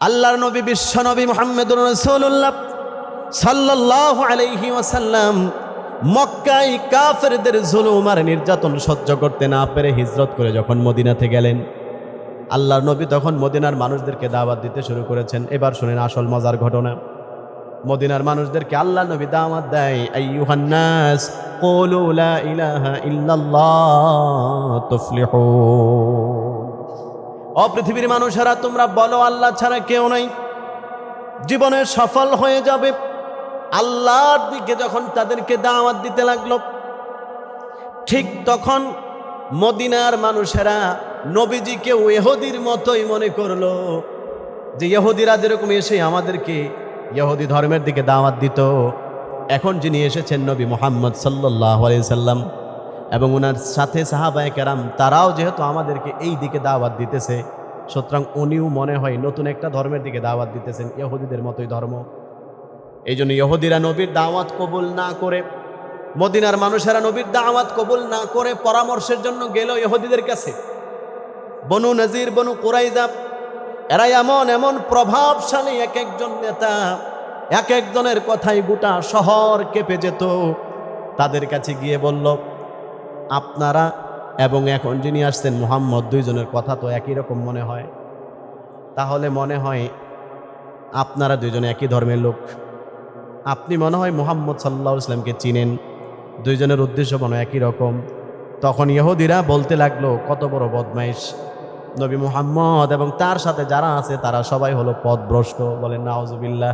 আল্লাহর নবী বিশ্ব নবী মুহাম্মদুর রাসূলুল্লাহ সাল্লাল্লাহু আলাইহি ওয়াসাল্লাম মক্কায় কাফেরদের জুলুম আর নির্যাতন সহ্য করতে না পেরে হিজরত করে যখন মদিনাতে গেলেন, আল্লাহর নবী তখন মদিনার মানুষদেরকে দাওয়াত দিতে শুরু করেছেন। এবার শুনেন আসল মজার ঘটনা। মদিনার মানুষদেরকে আল্লাহর নবী দাওয়াত দেয়, আইয়ুহান নাস কুলু লা ইলাহা ইল্লাল্লাহ তুফলিহুন। ও পৃথিবীর মানুষেরা, তোমরা বলো আল্লাহ ছাড়া কেউ নাই, জীবনে সফল হয়ে যাবে। আল্লাহর দিকে যখন তাদেরকে দাওয়াত দিতে লাগলো, ঠিক তখন মদিনার মানুষেরা নবীজিকে ইহুদির মতোই মনে করলো, যে ইহুদিরা যেরকম এসে আমাদেরকে ইহুদি ধর্মের দিকে দাওয়াত দিত, এখন যিনি এসেছেন নবী মুহাম্মদ সাল্লাল্লাহু আলাইহি সাল্লাম এবং ওনার সাথে সাহাবায়ে কেরাম, তারাও যেহেতু আমাদেরকে এই দিকে দাওয়াত দিতেছে, সুতরাং উনিও মনে হয় নতুন একটা ধর্মের দিকে দাওয়াত দিতেছেন, ইহুদিদের মতোই ধর্ম। এই জন্য ইহুদিরা নবীর দাওয়াত কবুল না করে, মদিনার মানুষেরা নবীর দাওয়াত কবুল না করে পরামর্শের জন্য গেল ইহুদিদের কাছে। বনু নজির, বনু কুরাইজা, এরা এমন এমন প্রভাবশালী এক একজন নেতা, এক একজনের কথাই গোটা শহর কেঁপে যেত। তাদের কাছে গিয়ে বলল, আপনারা এবং এখন যিনি আসছেন মুহাম্মদ, দুইজনের কথা তো একই রকম মনে হয়, তাহলে মনে হয় আপনারা দুইজনে একই ধর্মের লোক। আপনি মনে হয় মুহাম্মদ সাল্লাল্লাহু আলাইহি ওয়াসাল্লামকে চিনেন, দুইজনের উদ্দেশ্য মনে হয় একই রকম। তখন ইহুদিরা বলতে লাগলো, কত বড় বদমাইশ, নবী মুহাম্মদ এবং তার সাথে যারা আছে তারা সবাই হলো পথভ্রষ্ট। বলেন নাউজুবিল্লাহ।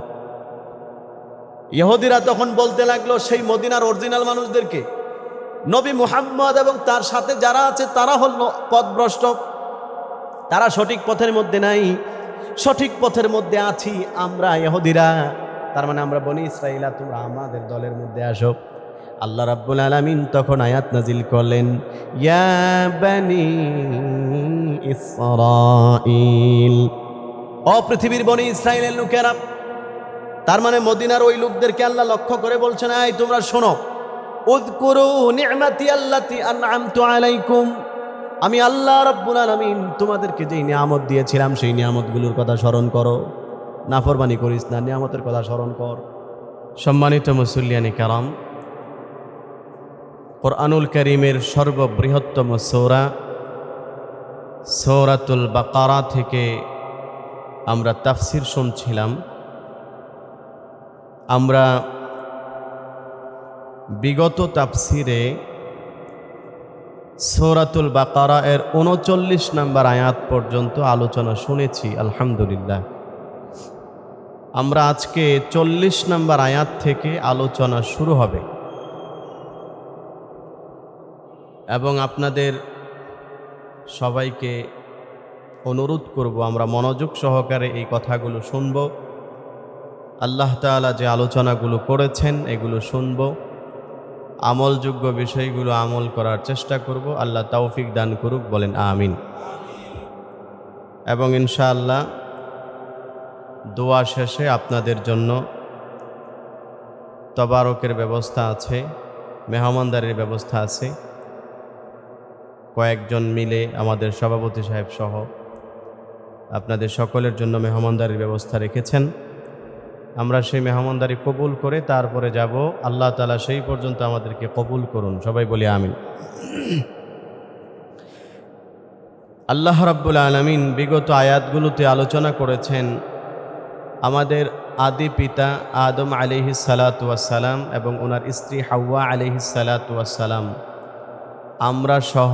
ইহুদিরা তখন বলতে লাগলো সেই মদিনার অরিজিনাল মানুষদেরকে, নবী মুহাম্মদ এবং তার সাথে যারা আছে তারা হলো পথভ্রষ্ট, তারা সঠিক পথের মধ্যে নাই, সঠিক পথের মধ্যে আছি আমরা ইহুদিরা, তার মানে আমরা বনি ইসরাঈলা, তোমরা আমাদের দলের মধ্যে আসো। আল্লাহ রাব্বুল আলামিন তখন আয়াত নাজিল করলেন, ইয়া বনি ইসরাঈল, ও পৃথিবীর বনি ইসরাঈলের লোকেরা। তার মানে মদিনার ওই লোকদেরকে আল্লাহ লক্ষ্য করে বলছেন, এই তোমরা শোনো, উযকুরু নি'মাতি আল্লাতী আন'আমতু আলাইকুম, আমি আল্লাহ রাব্বুল আলামিন তোমাদেরকে যেই নিয়ামত দিয়েছিলাম সেই নিয়ামতগুলোর কথা স্মরণ করো, নাফরমানি করিস না, নিয়ামতের কথা স্মরণ কর। সম্মানিত মুসল্লিয়ানে কেরাম, কুরআনুল কারীমের সর্ববৃহত্তম সূরা সূরাতুল বাকারা থেকে আমরা তাফসীর শুনছিলাম। আমরা বিগত তাফসীরে সূরাতুল বাকারা এর ৩৯ নম্বর আয়াত পর্যন্ত আলোচনা শুনেছি, আলহামদুলিল্লাহ। আমরা আজকে ৪০ নম্বর আয়াত থেকে আলোচনা শুরু হবে এবং আপনাদের সবাইকে অনুরোধ করব, আমরা মনোযোগ সহকারে এই কথাগুলো শুনব। আল্লাহ তাআলা যে আলোচনাগুলো করেছেন এগুলো শুনব, আমলযোগ্য বিষয়গুলো আমল করার চেষ্টা করব। আল্লাহ তৌফিক দান করুক, বলেন আমিন। এবং ইনশাআল্লাহ দোয়া শেষে আপনাদের জন্য তবারকের ব্যবস্থা আছে, মেহমানদারির ব্যবস্থা আছে। কয়েকজন মিলে আমাদের সভাপতি সাহেব সহ আপনাদের সকলের জন্য মেহমানদারির ব্যবস্থা রেখেছেন। আমরা সেই মেহমানদারি কবুল করে তারপরে যাব। আল্লাহ তাআলা সেই পর্যন্ত আমাদেরকে কবুল করুন, সবাই বলি আমিন। আল্লাহ রাব্বুল আলামিন বিগত আয়াতগুলোতে আলোচনা করেছেন আমাদের আদি পিতা আদম আলাইহিস সালাতু ওয়াস সালাম এবং ওনার স্ত্রী হাওয়া আলাইহিস সালাতু ওয়াস সালাম, আমরা সহ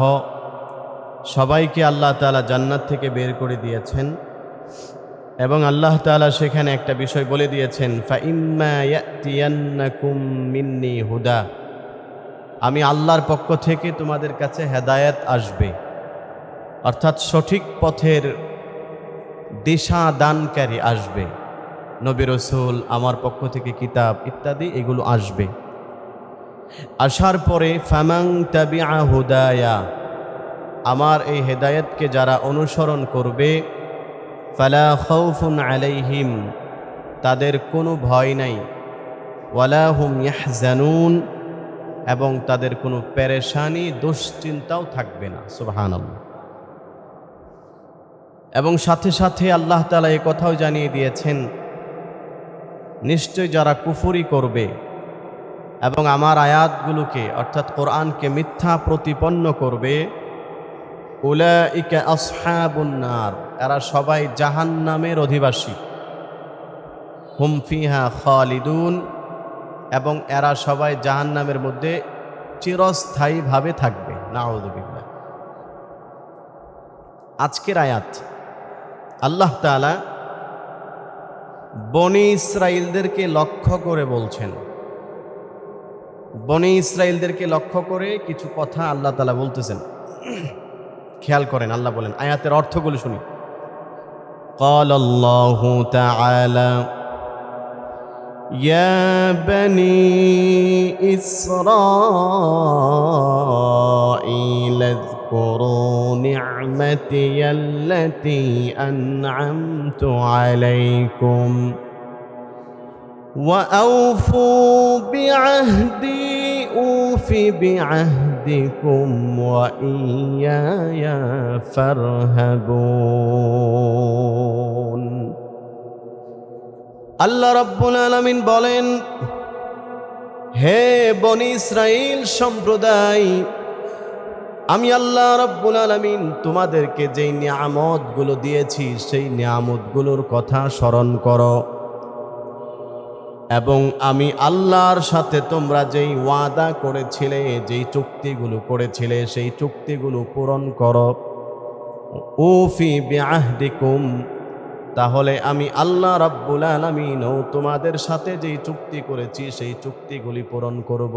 সবাইকে আল্লাহ তাআলা জান্নাত থেকে বের করে দিয়েছেন এবং আল্লাহ তাআলা সেখানে একটা বিষয় বলে দিয়েছেন, ফাইম্মা ইয়াতিয়ান্নাকুম মিন্নি হুদা, আমি আল্লাহর পক্ষ থেকে তোমাদের কাছে হেদায়েত আসবে, অর্থাৎ সঠিক পথের দিশা দানকারী আসবে, নবী রাসূল, আমার পক্ষ থেকে কিতাব ইত্যাদি এগুলো আসবে। আসার পরে ফামান তাবিআ হুদায়া, আমার এই হেদায়েতকে যারা অনুসরণ করবে, ফালা খাউফুন আলাইহিম, তাদের কোনো ভয় নাই, ওয়ালা হুম ইয়াহজানুন, এবং তাদের কোনো পেরেশানি দুশ্চিন্তাও থাকবে না। সুবহানাল্লাহ। এবং সাথে সাথে আল্লাহ তাআলা এই কথাও জানিয়ে দিয়েছেন, নিশ্চয় যারা কুফরি করবে এবং আমার আয়াতগুলোকে অর্থাৎ কোরআনকে মিথ্যা প্রতিপন্ন করবে, উলাইকা আসহাবুন নার, এরা সবাই জাহান্নামের অধিবাসী। হুম ফিহা খালিদুন, এবং এরা সবাই জাহান্নামের মধ্যে চিরস্থায়ীভাবে থাকবে। নাউযু বিল্লাহ। আজকের আয়াত আল্লাহ তাআলা বনি ইসরাইলদেরকে লক্ষ্য করে বলছেন। বনি ইসরাইলদেরকে লক্ষ্য করে কিছু কথা আল্লাহ তাআলা বলতেছেন। খেয়াল করেন, আল্লাহ বলেন, আয়াতের অর্থগুলো শুনি। قال الله تعالى يا بني إسرائيل اذكروا نعمتي التي أنعمت عليكم وأوفوا بعهدي أوف بعهدكم وإياي فارهبون। আল্লাহ রাব্বুল আলামিন বলেন, হে বনি ইসরাইল সম্প্রদায়, আমি আল্লাহ রাব্বুল আলামিন তোমাদেরকে যেই নিয়ামতগুলো দিয়েছি সেই নিয়ামতগুলোর কথা স্মরণ করো, এবং আমি আল্লাহর সাথে তোমরা যেই ওয়াদা করেছিলে, যেই চুক্তিগুলো করেছিলে, সেই চুক্তিগুলো পূরণ করো। উফি বিআহদিকুম, তাহলে আমি আল্লাহ রাব্বুল আলামিনও তোমাদের সাথে যেই চুক্তি করেছি সেই চুক্তিগুলি পূরণ করব।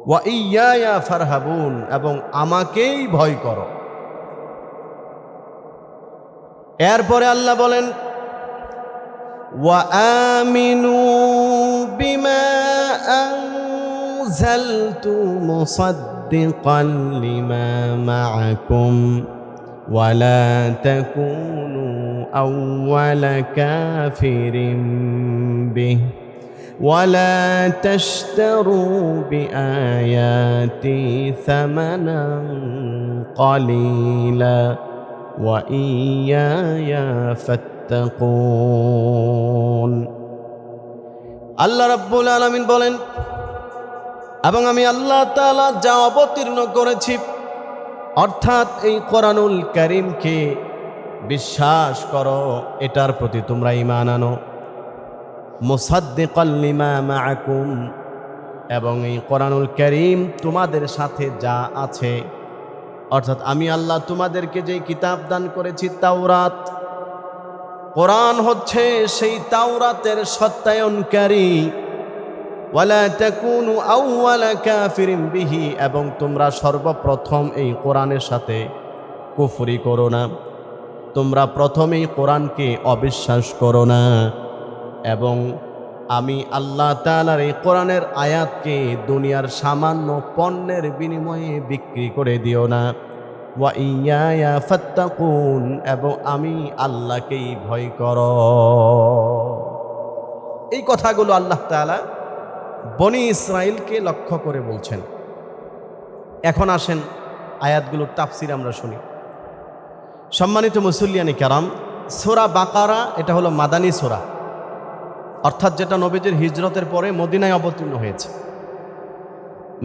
ওয়া ইয়্যায়া ফারহাবুন, এবং আমাকেই ভয় করো। এরপরে আল্লাহ বলেন, ওয়া আমিনু বিমা আনজালতু মুসাদ্দিকান লিমা মাআকুম ولا تكونوا أول كافر به ولا تشتروا بآياتي ثمنا قليلا وإياي فاتقون। আল্লাহ রাব্বুল আলামিন বলেন, এবং আমি আল্লাহ তাআলা যা অবতীর্ণ করেছি, অর্থাৎ এই কোরআনুল কারীমকে বিশ্বাস করো, এটার প্রতি তোমরা ঈমান আনো। মুসাদ্দিকাল লিমা মাআকুম, এবং এই কোরআনুল কারীম তোমাদের সাথে যা আছে, অর্থাৎ আমি আল্লাহ তোমাদেরকে যেই কিতাব দান করেছি তাওরাত, কোরআন হচ্ছে সেই তাওরাতের সত্যায়নকারী। ওয়ালা তাকুনু আউওয়ালা কাফিরিন বিহি, এবং তোমরা সর্বপ্রথম এই কোরআনের সাথে কুফরি করো না, তোমরা প্রথমেই কোরআনকে অবিশ্বাস করো না, এবং আমি আল্লাহ তাআলার এই কোরআনের আয়াতকে দুনিয়ার সামান্য পণ্যের বিনিময়ে বিক্রি করে দিও না। ওয়া ইয়্যায়া ফাত্তাকুন, এবং আমি আল্লাহকেই ভয় করো। এই কথাগুলো আল্লাহ তাআলা বনি ইসরাইলকে লক্ষ্য করে বলছেন। এখন আসেন আয়াতগুলোর তাফসীর আমরা শুনি। সম্মানিত মুসল্লিয়ানি কেরাম, সূরা বাকারা এটা হলো মাদানী সূরা, অর্থাৎ যেটা নবীজির হিজরতের পরে মদিনায় অবতীর্ণ হয়েছে।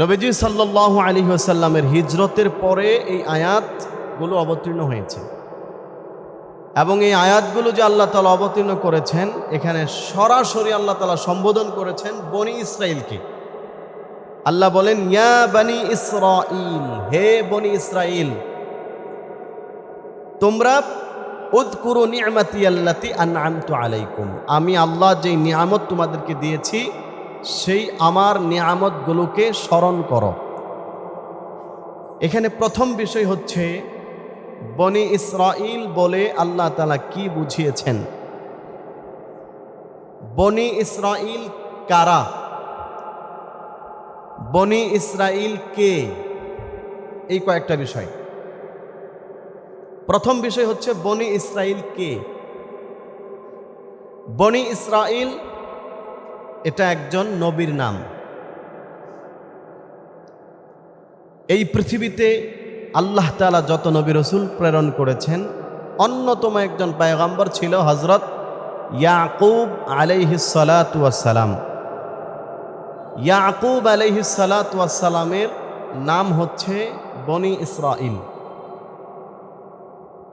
নবীজি সাল্লাল্লাহু আলাইহি ওয়াসাল্লামের হিজরতের পরে এই আয়াতগুলো অবতীর্ণ হয়েছে, এবং এই আয়াতগুলো যে আল্লাহ তাআলা অবতীর্ণ করেছেন, এখানে সরাসরি আল্লাহ তাআলা সম্বোধন করেছেন বনি ইসরাইলকে। আল্লাহ বলেন, ইয়া বনি ইসরাইল, হে বনি ইসরাইল, তোমরা উযকুরু নি'মাতি আল্লাতী আন'আমতু আলাইকুম, আমি আল্লাহ যেই নিয়ামত তোমাদেরকে দিয়েছি সেই আমার নিয়ামতগুলোকে স্মরণ করো। এখানে প্রথম বিষয় হচ্ছে বনি ইসরাইল বলে আল্লাহ তাআলা কি বুঝিয়েছেন। বনি ইসরাইল কারা? বনি ইসরাইল কে? এই কয়েকটা বিষয়। প্রথম বিষয় হচ্ছে বনি ইসরাইল কে। বনি ইসরাইল এটা একজন নবীর নাম। এই পৃথিবীতে আল্লাহ তাআলা যত নবী রাসূল প্রেরণ করেছেন অন্যতম একজন পয়গম্বর ছিল হযরত ইয়াকুব আলাইহিস সালাতু ওয়াস সালাম। ইয়াকুব আলাইহিস সালাতু ওয়াস সালামের নাম হচ্ছে বনি ইসরাইল।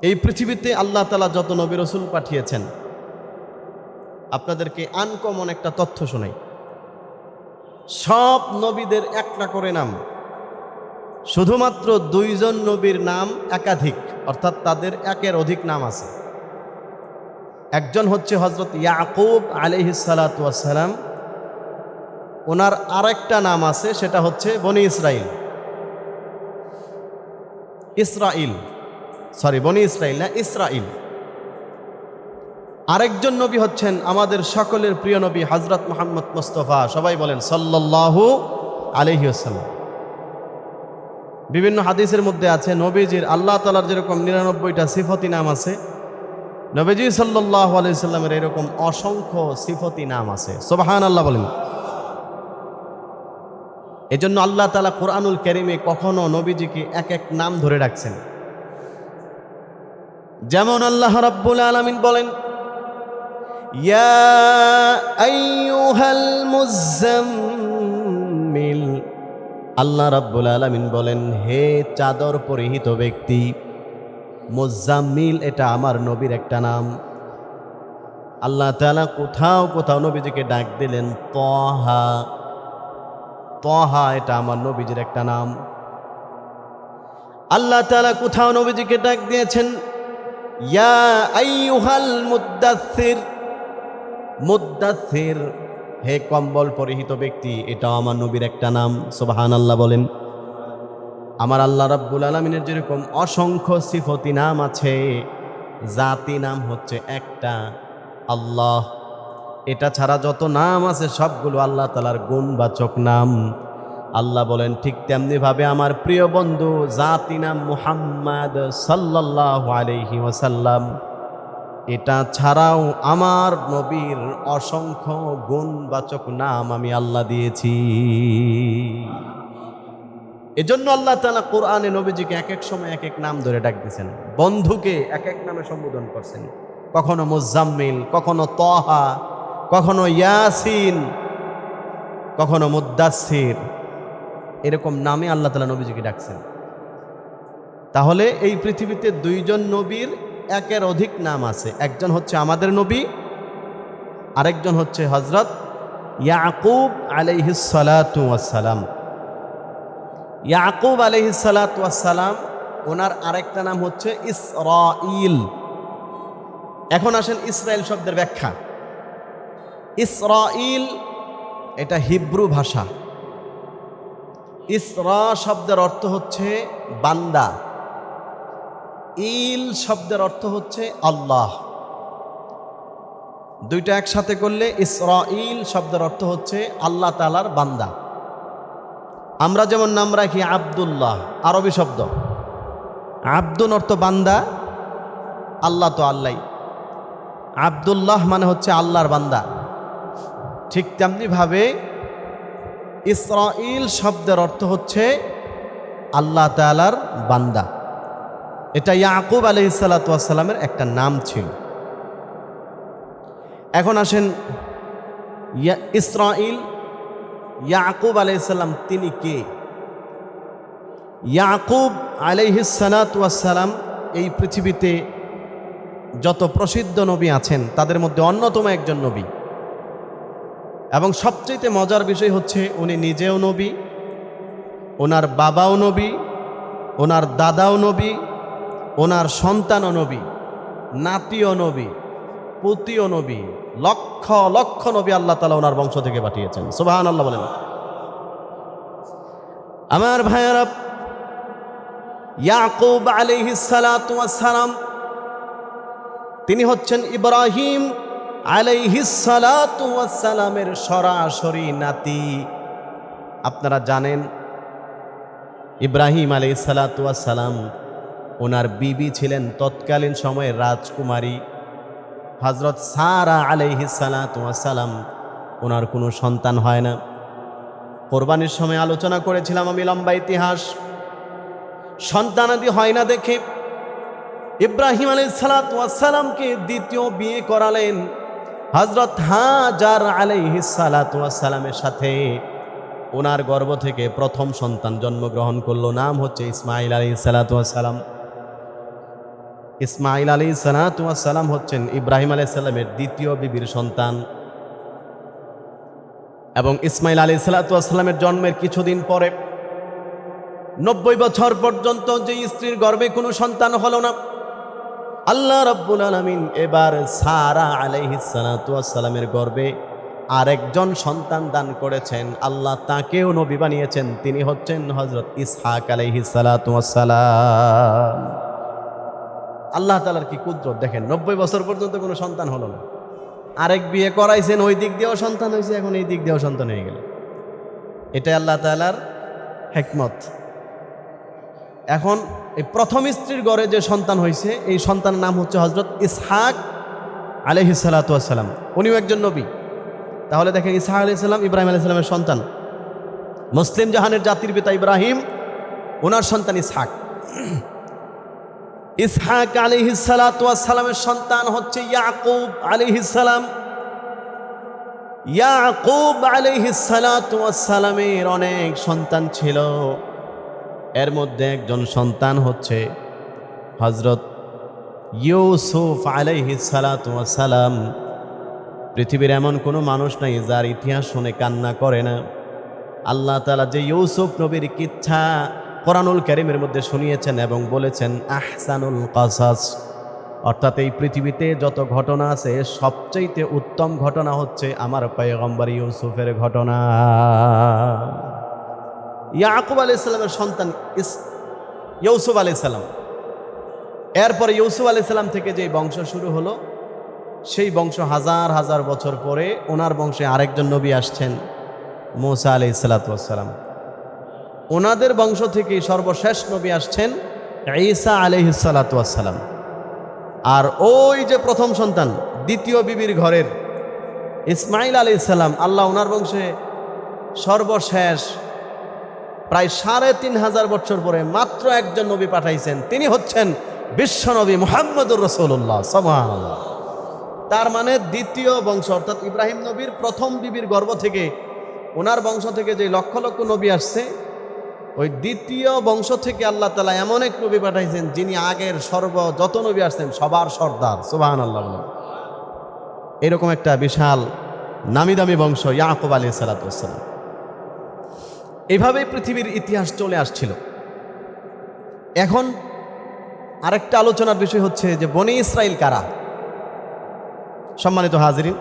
এই পৃথিবীতে আল্লাহ তাআলা যত নবী রাসূল পাঠিয়েছেন, আপনাদেরকে আনকমন একটা তথ্য শোনাই। সব নবীদের একটা করে নাম, শুধুমাত্র 2 জন নবীর নাম একাধিক, অর্থাৎ তাদের একের অধিক নাম আছে। একজন হচ্ছে হযরত ইয়াকুব আলাইহিস সালাতু ওয়াস সালাম, ওনার আরেকটা নাম আছে, সেটা হচ্ছে বনি ইসরাইল। বনি ইসরাইল না, ইসরাইল। আরেকজন নবী হচ্ছেন আমাদের সকলের প্রিয় নবী হযরত মুহাম্মদ মুস্তাফা, সবাই বলেন সাল্লাল্লাহু আলাইহি ওয়াসাল্লাম। বিভিন্ন হাদিসের মধ্যে আছে নবীজির আল্লাহ তাআলার যেরকম 99টা সিফতি নাম আছে, নবীজি সাল্লাল্লাহু আলাইহি ওয়াসাল্লামের এরকম অসংখ্য সিফতি নাম আছে। সুবহানাল্লাহ বলেন। এজন্য আল্লাহ তাআলা কুরআনুল কারীমে কখনো নবীজিকে এক এক নাম ধরে রাখছেন। যেমন আল্লাহ রাব্বুল আলামিন বলেন, ইয়া আইয়ুহাল মুযাম্মিল। আল্লাহ রাব্বুল আলামিন বলেন, হে চাদর পরিহিত ব্যক্তি। মুযাম্মিল এটা আমার নবীর একটা নাম। আল্লাহ তাআলা কোথাও কোথাও নবীজিকে ডাক দিলেন তাহা। তাহা এটা আমার নবীজির একটা নাম। আল্লাহ তাআলা কোথাও নবীজিকে ডাক দিয়েছেন ইয়া আইয়ুহাল মুদ্দাসসির। মুদ্দাসসির, হে কম্বল পরিহিত ব্যক্তি, এটা আমার নবীর একটা নাম। সুবহানাল্লাহ বলেন। আমার আল্লাহ রাব্বুল আলামিনের যেরকম অসংখ্য সিফতি নাম আছে, জাতি নাম হচ্ছে একটা, আল্লাহ। এটা ছাড়া যত নাম আছে সবগুলো আল্লাহ তাআলার গুণবাচক নাম। আল্লাহ বলেন ঠিক তেমনিভাবে আমার প্রিয় বন্ধু জাতি নাম মুহাম্মদ সাল্লাল্লাহু আলাইহি ওয়াসাল্লাম, এটা ছাড়াও আমার নবীর অসংখ্য গুণবাচক নাম আমি আল্লাহ দিয়েছি। এজন্য আল্লাহ তাআলা কোরআনে নবীজিকে এক এক সময় এক এক নাম ধরে ডাক দিয়েছেন, বন্ধুকে এক এক নামে সম্বোধন করছেন। কখনো মুজাম্মিল, কখনো তাহা, কখনো ইয়াসিন, কখনো মুদ্দাসসির, এরকম নামে আল্লাহ তাআলা নবীজিকে ডাকছেন। তাহলে এই পৃথিবীতে 2 জন নবীর একের অধিক নাম আছে। একজন হচ্ছে আমাদের নবী, আরেকজন হচ্ছে হযরত ইয়াকুব আলাইহিস সালাতু ওয়াস সালাম। ইয়াকুব আলাইহিস সালাতু ওয়াস সালাম, ওনার আরেকটা নাম হচ্ছে ইসরাইল। এখন আসেন ইসরাইল শব্দের ব্যাখ্যা। ইসরাইল এটা হিব্রু ভাষা। ইসরা শব্দের অর্থ হচ্ছে বান্দা, ইল শব্দের অর্থ হচ্ছে আল্লাহ। দুইটা একসাথে করলে ইসরাইল শব্দের অর্থ হচ্ছে আল্লাহ তাআলার বান্দা। আমরা যেমন নাম রাখি আব্দুল্লাহ, আরবি শব্দ। আব্দুন অর্থ বান্দা, আল্লাহ তো আল্লাহ। আব্দুল্লাহ মানে হচ্ছে আল্লাহর বান্দা। ঠিক তেমনিভাবে ইসরাইল শব্দের অর্থ হচ্ছে আল্লাহ তাআলার বান্দা। এটা ইয়াকুব আলাইহিস সালাতু ওয়াস সালামের একটা নাম ছিল। এখন আসেন ইসরাইল, ইয়াকুব আলাইহিস সালাম তিনি কে? ইয়াকুব আলাইহিস সালাতু ওয়াস সালাম এই পৃথিবীতে যত প্রসিদ্ধ নবী আছেন তাদের মধ্যে অন্যতম একজন নবী। এবং সবচেয়ে মজার বিষয় হচ্ছে উনি নিজেও নবী, ওনার বাবাও নবী, ওনার দাদাও নবী, ওনার সন্তানও নবী, নাতিও নবী, পুতিও নবী, লক্ষ লক্ষ নবী আল্লাহ তাআলা ওনার বংশ থেকে পাঠিয়েছেন। সুবহানাল্লাহ বলেন। আমার ভাইয়েরা, ইয়াকুব আলাইহিস সালাতু ওয়াস সালাম তিনি হচ্ছেন ইব্রাহিম আলাইহিস সালাতু ওয়াস সালামের সরাসরি নাতি। আপনারা জানেন ইব্রাহিম আলাইহিস সালাতু ওয়াস সালাম, ওনার বিবি ছিলেন তৎকালীন সময়ে রাজকুমারী হযরত সারা আলাইহিস সালাতু ওয়াস সালাম। ওনার কোনো সন্তান হয় না। কোরবানির সময় আলোচনা করেছিলাম আমি লম্বা ইতিহাস। সন্তানাদি হয় না দেখে ইব্রাহিম আলাইহিসসালামকে দ্বিতীয় বিয়ে করালেন হযরত হাজার আলাইহিসসালামের সাথে। ওনার গর্ভ থেকে প্রথম সন্তান জন্মগ্রহণ করলো, নাম হচ্ছে ইসমাঈল আলাইহিসসালাম। ইসমাঈল আলাইহিসসালাম হচ্ছেন ইব্রাহিম আলাইহিসসালামের দ্বিতীয় বিবির সন্তান। এবং ইসমাঈল আলাইহিসসালামের জন্মের কিছুদিন পরে 90 বছর পর্যন্ত যে স্ত্রীর গর্ভে কোনো সন্তান হলো না, আল্লাহ রাব্বুল আলামিন এবার সারা আলাইহিসসালামের গর্ভে আরেকজন সন্তান দান করেছেন। আল্লাহ তাকেও নবী বানিয়েছেন, তিনি হচ্ছেন হযরত ইসহাক আলাইহিসসালাম। আল্লাহ তাআলার কি কুদরত দেখেন, 90 বছর পর্যন্ত কোনো সন্তান হলো না, আরেক বিয়ে করাইছেন, ওই দিক দিয়েও সন্তান হয়েছে, এখন এই দিক দিয়েও সন্তান হয়ে গেল। এটাই আল্লাহ তাআলার হিকমত। এখন এই প্রথম স্ত্রীর ঘরে যে সন্তান হয়েছে, এই সন্তানের নাম হচ্ছে হযরত ইসহাক আলাইহিসসালাম। উনিও একজন নবী। তাহলে দেখেন, ইসহাক আলাইহিস সালাম ইব্রাহিম আলাইহিস সালামের সন্তান, মুসলিম জাহানের জাতির পিতা ইব্রাহিম, ওনার সন্তান ইসহাক। ইসহাক আলাইহিসসালামের সন্তান হচ্ছে ইয়াকুব আলাইহিস সালাম। ইয়াকুব আলাইহিসসালামের অনেক সন্তান ছিল, এর মধ্যে একজন সন্তান হচ্ছে হযরত ইউসুফ আলাইহিসসালাম। পৃথিবীর এমন কোনো মানুষ নাই যার ইতিহাস শুনে কান্না করে না। আল্লাহ তাআলা যে ইউসুফ নবীর কিচ্ছা কোরআনুল কারীমের মধ্যে শুনিয়েছেন এবং বলেছেন আহসানুল কাসাস, অর্থাৎ এই পৃথিবীতে যত ঘটনা আছে সবচেয়ে উত্তম ঘটনা হচ্ছে আমার পয়গম্বর ইউসুফের ঘটনা। ইয়াকুব আলাইহিস সালামের সন্তান ইউসুফ আলাইহিস সালাম। এরপরে ইউসুফ আলাইহিস সালাম থেকে যে বংশ শুরু হলো, সেই বংশ হাজার হাজার বছর পরে ওনার বংশে আরেকজন নবী আসছেন, মূসা আলাইহিস সালাম। ওনাদের বংশ থেকে সর্বশেষ নবী আসছেন ঈসা আলাইহিস সালাম। আর ওই যে প্রথম সন্তান দ্বিতীয় বিবির ঘরের ইসমাঈল আলাইহিস সালাম, আল্লাহ ওনার বংশে সর্বশেষ প্রায় 3500 বছর পরে মাত্র একজন নবী পাঠাইছেন, তিনি হচ্ছেন বিশ্বনবী মুহাম্মদুর রাসূলুল্লাহ সুবহানাল্লাহ। তার মানে দ্বিতীয় বংশ, অর্থাৎ ইব্রাহিম নবীর প্রথম বিবির গর্ভ থেকে ওনার বংশ থেকে যে লক্ষ লক্ষ নবী আসছে, ওই দ্বিতীয় বংশ থেকে আল্লাহ তাআলা এমন এক নবী পাঠাইছেন যিনি আগের যত নবী আসছেন সবার সর্দার, সুবহানাল্লাহ। এরকম একটা বিশাল নামি দামি বংশ ইয়াকুব আলাইহিস সালাম। এইভাবেই পৃথিবীর ইতিহাস চলে আসছিল। এখন আরেকটা আলোচনার বিষয় হচ্ছে যে বনি ইসরাইল কারা। সম্মানিত হাজিরিন,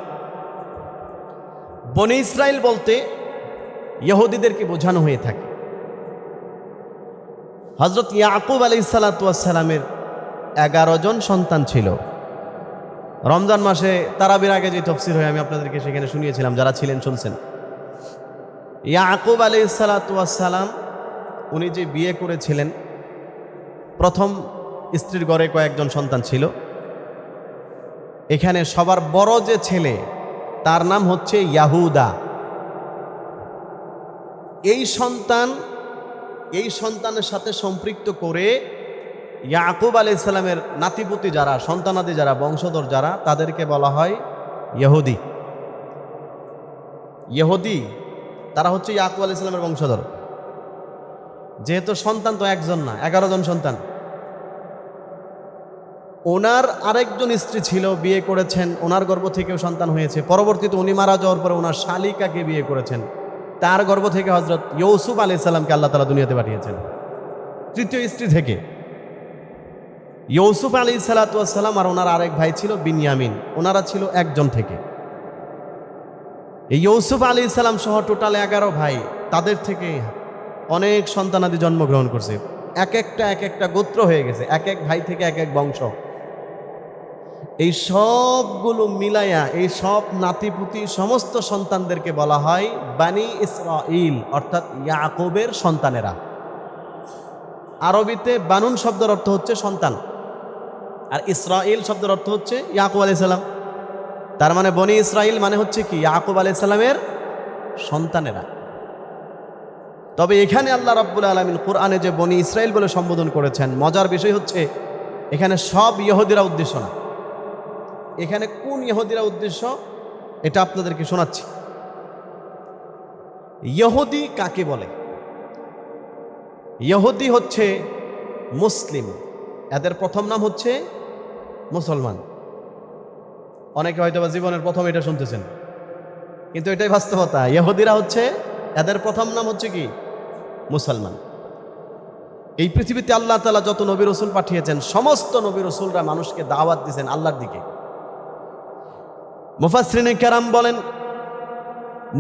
বনি ইসরাইল বলতে ইহুদিদেরকে বোঝানো হয়ে থাকে। হযরত ইয়াকুব আলাইহিস সালামের 11 জন সন্তান ছিল। রমজান মাসে তারাবির আগে যে তাফসীর হয় আমি আপনাদেরকে সেখানে শুনিয়েছিলাম, যারা ছিলেন শুনছেন। ইয়াকুব আলাইহিস সালাম উনি যে বিয়ে করেছিলেন, প্রথম স্ত্রীর ঘরে কয়েকজন সন্তান ছিল। এখানে সবার বড় যে ছেলে তার নাম হচ্ছে ইয়াহুদা। এই সন্তানের সাথে সম্পৃক্ত করে ইয়াকুব আলাইহিস সালামের নাতিপুতি যারা, সন্তানাদি যারা, বংশধর যারা, তাদেরকে বলা হয় ইহুদি। ইহুদি তারা হচ্ছে ইয়াকুব আলাইহিস সালামের বংশধর। যেহেতু সন্তান তো একজন না, 11 জন সন্তান। ওনার আরেকজন স্ত্রী ছিল, বিয়ে করেছেন, ওনার গর্ভ থেকেও সন্তান হয়েছে। পরবর্তীতে উনি মারা যাওয়ার পরে ওনার শালিকাকে বিয়ে করেছেন, তার গর্ভ থেকে হযরত ইউসুফ আলাইহিস সালামকে আল্লাহ তাআলা দুনিয়াতে পাঠিয়েছেন। তৃতীয় স্ত্রী থেকে ইউসুফ আলাইহিস সালাম আর ওনার আরেক ভাই ছিল বিনয়ামিন, ওনারা ছিল একজন থেকে। এই ইউসুফ আলাইহিস সালাম সহ টোটাল 11 ভাই, তাদের থেকে অনেক সন্তানাদি জন্মগ্রহণ করছে। এক একটা গোত্র হয়ে গেছে, এক এক ভাই থেকে এক এক বংশ। এই সবগুলো মিলাইয়া এই সব নাতিপুতি সমস্ত সন্তানদেরকে বলা হয় বানি ইসরাইল, অর্থাৎ ইয়াকুবের সন্তানেরা। আরবিতে বানুন শব্দের অর্থ হচ্ছে সন্তান, আর ইসরাইল শব্দের অর্থ হচ্ছে ইয়াকুব আলাইহিস সালাম। তার মানে বনি ইসরাইল মানে হচ্ছে কি? ইয়াকুব আলাইহিস সালামের সন্তানেরা। তবে এখানে আল্লাহ রাব্বুল আলামিন কোরআনে যে বনি ইসরাইল বলে সম্বোধন করেছেন, মজার বিষয় হচ্ছে এখানে সব ইহুদিরা উদ্দেশ্য না। এখানে কোন ইহুদিরা উদ্দেশ্য এটা আপনাদেরকে শোনাচ্ছি। ইহুদি কাকে বলে? ইহুদি হচ্ছে মুসলিম, এদের প্রথম নাম হচ্ছে মুসলমান। অনেকে হয়তো বা জীবনের প্রথম এটা শুনতেছেন, কিন্তু এটাই বাস্তবতা। ইহুদিরা হচ্ছে, এদের প্রথম নাম হচ্ছে কি? মুসলমান। এই পৃথিবীতে আল্লাহ তাআলা যত নবী রাসূল পাঠিয়েছেন, সমস্ত নবী রাসূলরা মানুষকে দাওয়াত দিয়েছেন আল্লাহর দিকে। মুফাসসিরিনে কেরাম বলেন,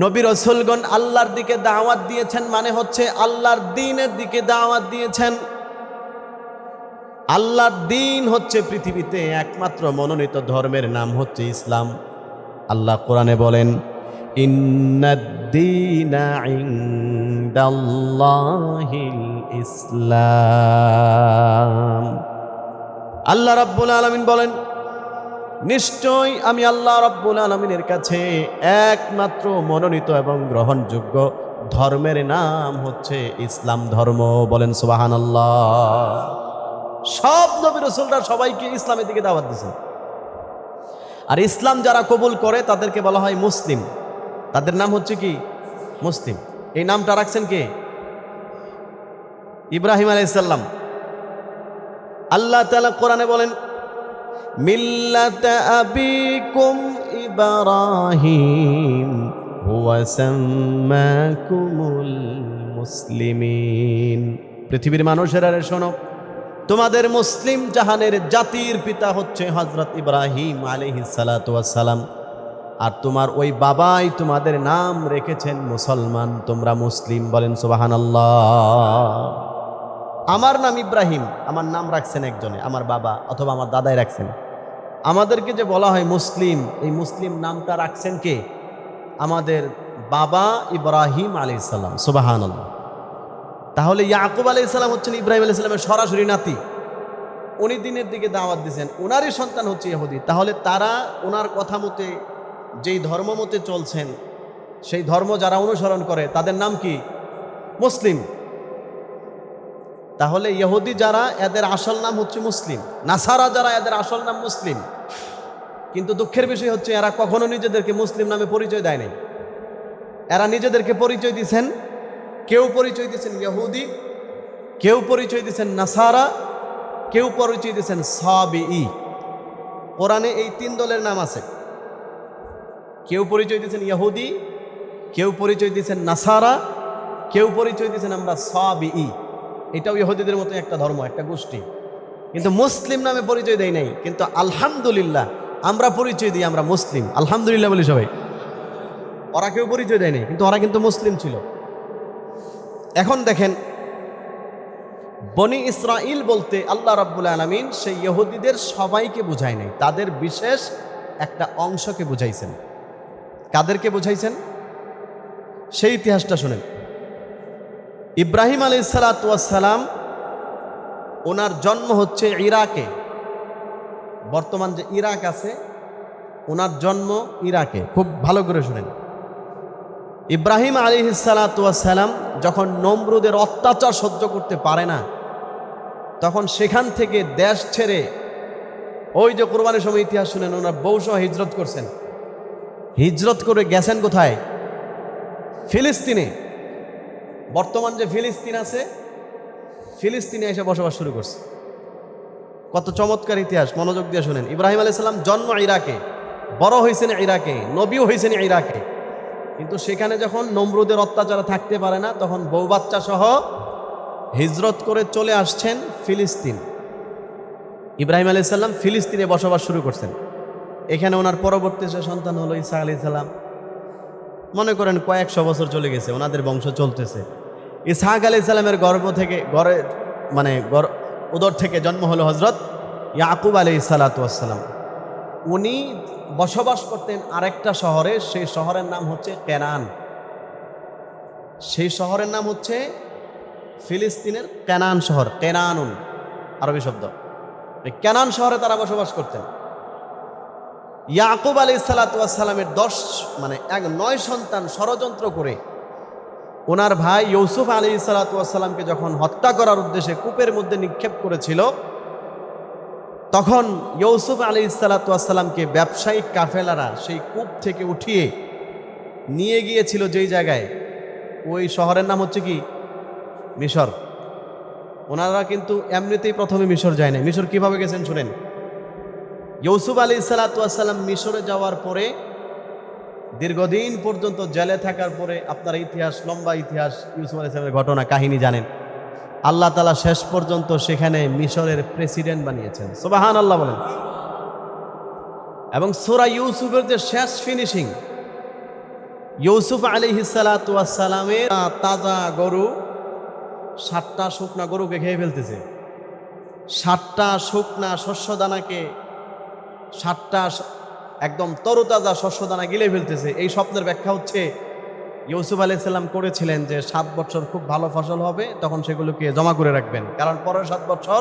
নবী রাসূলগণ আল্লাহর দিকে দাওয়াত দিয়েছেন মানে হচ্ছে আল্লাহর দ্বীনের দিকে দাওয়াত দিয়েছেন। আল্লাহর দ্বীন হচ্ছে পৃথিবীতে একমাত্র মনোনীত ধর্মের নাম হচ্ছে ইসলাম। আল্লাহ কোরআনে বলেন, ইন্নাদ-দীনা ইনদাল্লাহিল ইসলাম। আল্লাহ রাব্বুল আলামিন বলেন, নিশ্চয় আমি আল্লাহ রাব্বুল আলামিনের কাছে একমাত্র মনোনীত এবং গ্রহণযোগ্য ধর্মের নাম হচ্ছে ইসলাম ধর্ম। বলেন সুবহানাল্লাহ। সব নবী রাসূলরা সবাইকে ইসলামের দিকে দাওয়াত দিয়েছেন। আর ইসলাম যারা কবুল করে তাদেরকে বলা হয় মুসলিম। তাদের নাম হচ্ছে কি? মুসলিম। এই নামটা রাখছেন কে? ইব্রাহিম আলাইহিস সালাম। আল্লাহ তাআলা কোরআনে বলেন, মিল্লাতা আবিকুম ইব্রাহিম হুয়া সাম্মাকুমুল মুসলিমিন। পৃথিবীর মানুষেরা শোনো, তোমাদের মুসলিম জাহানের জাতির পিতা হচ্ছে হযরত ইব্রাহিম আলাইহিস সালাতু ওয়াস সালাম। আর তোমার ওই বাবাই তোমাদের নাম রেখেছেন মুসলমান, তোমরা মুসলিম। বলেন সুবহানাল্লাহ। আমার নাম ইব্রাহিম, আমার নাম রাখছেন একজনে, আমার বাবা অথবা আমার দাদাই রাখছেন। আমাদেরকে যে বলা হয় মুসলিম, এই মুসলিম নামটা রাখছেন কে? আমাদের বাবা ইব্রাহিম আলাইহিস সালাম। সুবহানাল্লাহ। তাহলে ইয়াকুব আলাইহিস সালাম হচ্ছেন ইব্রাহিম আলাইহিস সালামের সরাসরি নাতি। উনি দ্বীনের দিকে দাওয়াত দিয়েছেন, ওনারই সন্তান হচ্ছে ইহুদি। তাহলে তারা ওনার কথা মতে, যেই ধর্ম মতে চলছেন, সেই ধর্ম যারা অনুসরণ করে তাদের নাম কি? মুসলিম। তাহলে ইহুদি যারা, এদের আসল নাম হচ্ছে মুসলিম। নাসারা যারা, এদের আসল নাম মুসলিম। কিন্তু দুঃখের বিষয় হচ্ছে এরা কখনো নিজেদেরকে মুসলিম নামে পরিচয় দেয় নাই। এরা নিজেদেরকে পরিচয় দিয়েছেন, কেউ পরিচয় দিয়েছেন ইহুদি, কেউ পরিচয় দিয়েছেন নাসারা, কেউ পরিচয় দিয়েছেন সাবিঈ। কোরআনে এই তিন দলের নাম আছে। কেউ পরিচয় দিয়েছেন ইহুদি, কেউ পরিচয় দিয়েছেন নাসারা, কেউ পরিচয় দিয়েছেন আমরা সাবিঈ। এটাও ইহুদিদের মতো একটা ধর্ম, একটা গোষ্ঠী, কিন্তু মুসলিম নামে পরিচয় দেয় নাই। কিন্তু আলহামদুলিল্লাহ আমরা পরিচয় দিই আমরা মুসলিম। আলহামদুলিল্লাহ বলি সবাই। ওরা কেউ পরিচয় দেয়নি, কিন্তু ওরা কিন্তু মুসলিম ছিল। এখন দেখেন, বনি ইসরাইল বলতে আল্লাহ রাব্বুল আলামিন সেই ইহুদিদের সবাইকে বুঝায় নাই, তাদের বিশেষ একটা অংশকে বুঝাইছেন। কাদেরকে বুঝাইছেন? সেই ইতিহাসটা শুনেন। ইব্রাহিম আলাইহিস সালাতু ওয়াস সালাম, ওনার জন্ম হচ্ছে ইরাকে। বর্তমান যে ইরাক আছে, ওনার জন্ম ইরাকে। খুব ভালো করে শুনেন। ইব্রাহিম আলাইহিস সালাতু ওয়াস সালাম যখন নমরুদের অত্যাচার সহ্য করতে পারে না, তখন সেখান থেকে দেশ ছেড়ে, ওই যে কোরবানির সময় ইতিহাস শুনেন, ওনার বউসহ হিজরত করছেন। হিজরত করে গেছেন কোথায়? ফিলিস্তিনে। বর্তমান যে ফিলিস্তিন আছে, ফিলিস্তিনে এসে বসবাস শুরু করছে। কত চমৎকার ইতিহাস, মনোযোগ দিয়ে শুনেন। ইব্রাহিম আলাইহিস সালাম জন্ম ইরাকে, বড় হয়েছেন ইরাকে, নবীও হয়েছেন ইরাকে। কিন্তু সেখানে যখন নমরুদের অত্যাচারে থাকতে পারে না, তখন বউ বাচ্চা সহ হিজরত করে চলে আসছেন ফিলিস্তিন। ইব্রাহিম আলাইহিস সালাম ফিলিস্তিনে বসবাস শুরু করছেন। এখানে ওনার পরবর্তী যে সন্তান হলো ঈসা আলাইহিস সালাম। মনে করেন কয়েকশো বছর চলে গেছে, ওনাদের বংশ চলতেছে। ইসহাক আলাইহিস সালামের গর্ভ থেকে, উদর থেকে জন্ম হলো হযরত ইয়াকুব আলাইহিস সালাতু ওয়াস সালাম। উনি বসবাস করতেন আরেকটা শহরে, সেই শহরের নাম হচ্ছে কেনান। সেই শহরের নাম হচ্ছে ফিলিস্তিনের কেনান শহর। কেনানুন আরবি শব্দ। এই কেনান শহরে তারা বসবাস করতেন। ইয়াকুব আলাইহিস সালাতু ওয়াস সালামের 9 সন্তান ষড়যন্ত্র করে ওনার ভাই ইউসুফ আলাইহিসসালামকে যখন হত্যা করার উদ্দেশ্যে কূপের মধ্যে নিক্ষেপ করেছিল, তখন ইউসুফ আলাইহিসসালামকে ব্যবসায়িক কাফেলারা সেই কূপ থেকে উঠিয়ে নিয়ে গিয়েছিল যেই জায়গায়, ওই শহরের নাম হচ্ছে কি মিশর। ওনারা কিন্তু এমনিতেই প্রথমে মিশর যায় না। মিশর কিভাবে গেছেন শুনেন। ইউসুফ আলাইহিসসালাম মিশরে যাওয়ার পরে দীর্ঘদিন পর্যন্ত জেলে থাকার পরে, আপনারা ইতিহাস, লম্বা ইতিহাস, ইউসুফ আলাইহিসসালামের ঘটনা কাহিনী জানেন, আল্লাহ তাআলা শেষ পর্যন্ত সেখানে মিশরের প্রেসিডেন্ট বানিয়েছেন। সুবহানাল্লাহ বলেন। এবং সূরা ইউসুফের যে শেষ ফিনিশিং, ইউসুফ আলাইহিসসালামের তাজা গরু 7টা শুকনা গরুকে খেয়ে ফেলতেছে, 7টা শুকনা শস্যদানাকে, 7টা একদম তরতাজা শস্যদানা গিলে ফেলতেছে। এই স্বপ্নের ব্যাখ্যা হচ্ছে ইউসুফ আলাইহিসসালাম করেছিলেন যে 7 বছর খুব ভালো ফসল হবে, তখন সেগুলোকে জমা করে রাখবেন, কারণ পরের 7 বছর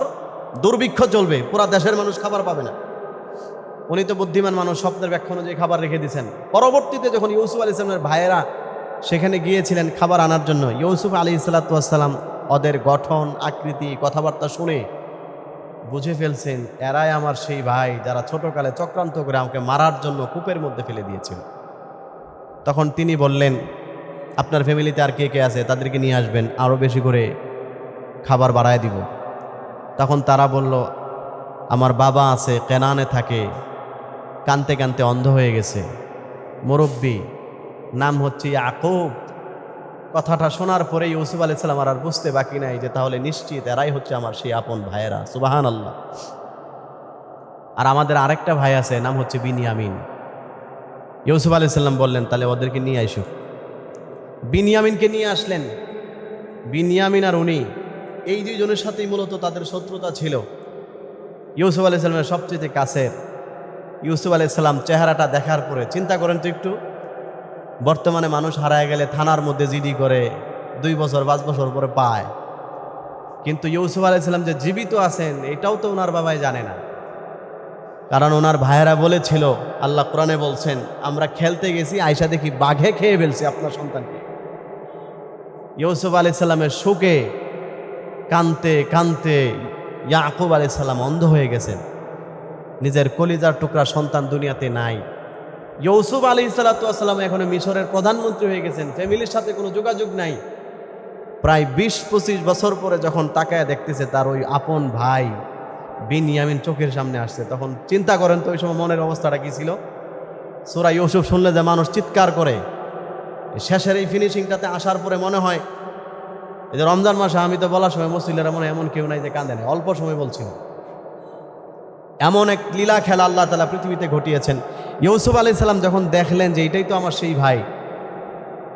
দুর্ভিক্ষ চলবে, পুরা দেশের মানুষ খাবার পাবে না। উনি তো বুদ্ধিমান মানুষ, স্বপ্নের ব্যাখ্যা অনুযায়ী খাবার রেখে দিয়েছেন। পরবর্তীতে যখন ইউসুফ আলাইহিসসালামের ভাইয়েরা সেখানে গিয়েছিলেন খাবার আনার জন্য, ইউসুফ আলাইহিসসালাম ওদের গঠন, আকৃতি, কথাবার্তা শুনে বুঝে ফেলছেন এরাই আমার সেই ভাই যারা ছোটকালে চক্রান্ত করে আমাকে মারার জন্য কূপের মধ্যে ফেলে দিয়েছিল। তখন তিনি বললেন, আপনার ফ্যামিলিতে আর কে কে আছে তাদেরকে নিয়ে আসবেন, আরও বেশি করে খাবার বাড়ায় দিব। তখন তারা বলল, আমার বাবা আছে, কেনানে থাকে, কানতে কানতে অন্ধ হয়ে গেছে, মুরব্বী, নাম হচ্ছে ইয়াকুব। কথাটা শোনার পরে ইউসুফ আলাইহিসসালাম আর বুঝতে বাকি নাই যে তাহলে নিশ্চিত এরাই হচ্ছে আমার সেই আপন ভাইয়েরা। সুবহানাল্লাহ। আর আমাদের আরেকটা ভাই আছে, নাম হচ্ছে বিনিয়ামিন। ইউসুফ আলাইহিসসালাম বললেন, তাহলে ওদেরকে নিয়ে আইসো। বিনিয়ামিনকে নিয়ে আসলেন। বিনিয়ামিন আর উনি, এই দুইজনের সাথেই মূলত তাদের শত্রুতা ছিল। ইউসুফ আলাইহিসসালামের সবচেয়ে কাছের। ইউসুফ আলাইহিসসালাম চেহারাটা দেখার পরে, চিন্তা করেন তো একটু, বর্তমানে মানুষ হারায় গেলে থানার মধ্যে জিডি করে 2 বছর 5 বছর পরে পায়, কিন্তু ইউসুফ আলাইহিসসালাম যে জীবিত আছেন এটাও তো ওনার বাবাই জানে না। কারণ ওনার ভাইয়েরা বলেছিল, আল্লাহ কোরআনে বলছেন, আমরা খেলতে গেছি, আয়সা দেখি বাঘে খেয়ে ফেলছে আপনার সন্তানকে। ইউসুফ আলাইহিসসালামের শোকে কানতে কানতে ইয়াকুব আলাইহিসসালাম অন্ধ হয়ে গেছেন। নিজের কলিজার টুকরা সন্তান দুনিয়াতে নাই। ইউসুফ আলাইহিসসালাম এখন মিশরের প্রধানমন্ত্রী হয়ে গেছেন, ফ্যামিলির সাথে কোনো যোগাযোগ নাই। প্রায় 20-25 বছর পরে যখন তাকায় দেখতেছে তার ওই আপন ভাই বিনিয়ামিন চোখের সামনে আসছে, তখন চিন্তা করেন তো ওই সময় মনের অবস্থাটা কি ছিল। সূরা ইউসুফ শুনলে যে মানুষ চিৎকার করে, শেষের এই ফিনিশিংটাতে আসার পরে মনে হয়, এই যে রমজান মাসে আমি তো বলার সময় মুসলিমরা মনে হয় এমন কেউ নাই যে কাঁদে না, অল্প সময় বলছিল। এমন এক লীলা খেলা আল্লাহ তাআলা পৃথিবীতে ঘটিয়েছেন। ইউসুফ আলাইহিসসালাম যখন দেখলেন যে এটাই তো আমার সেই ভাই,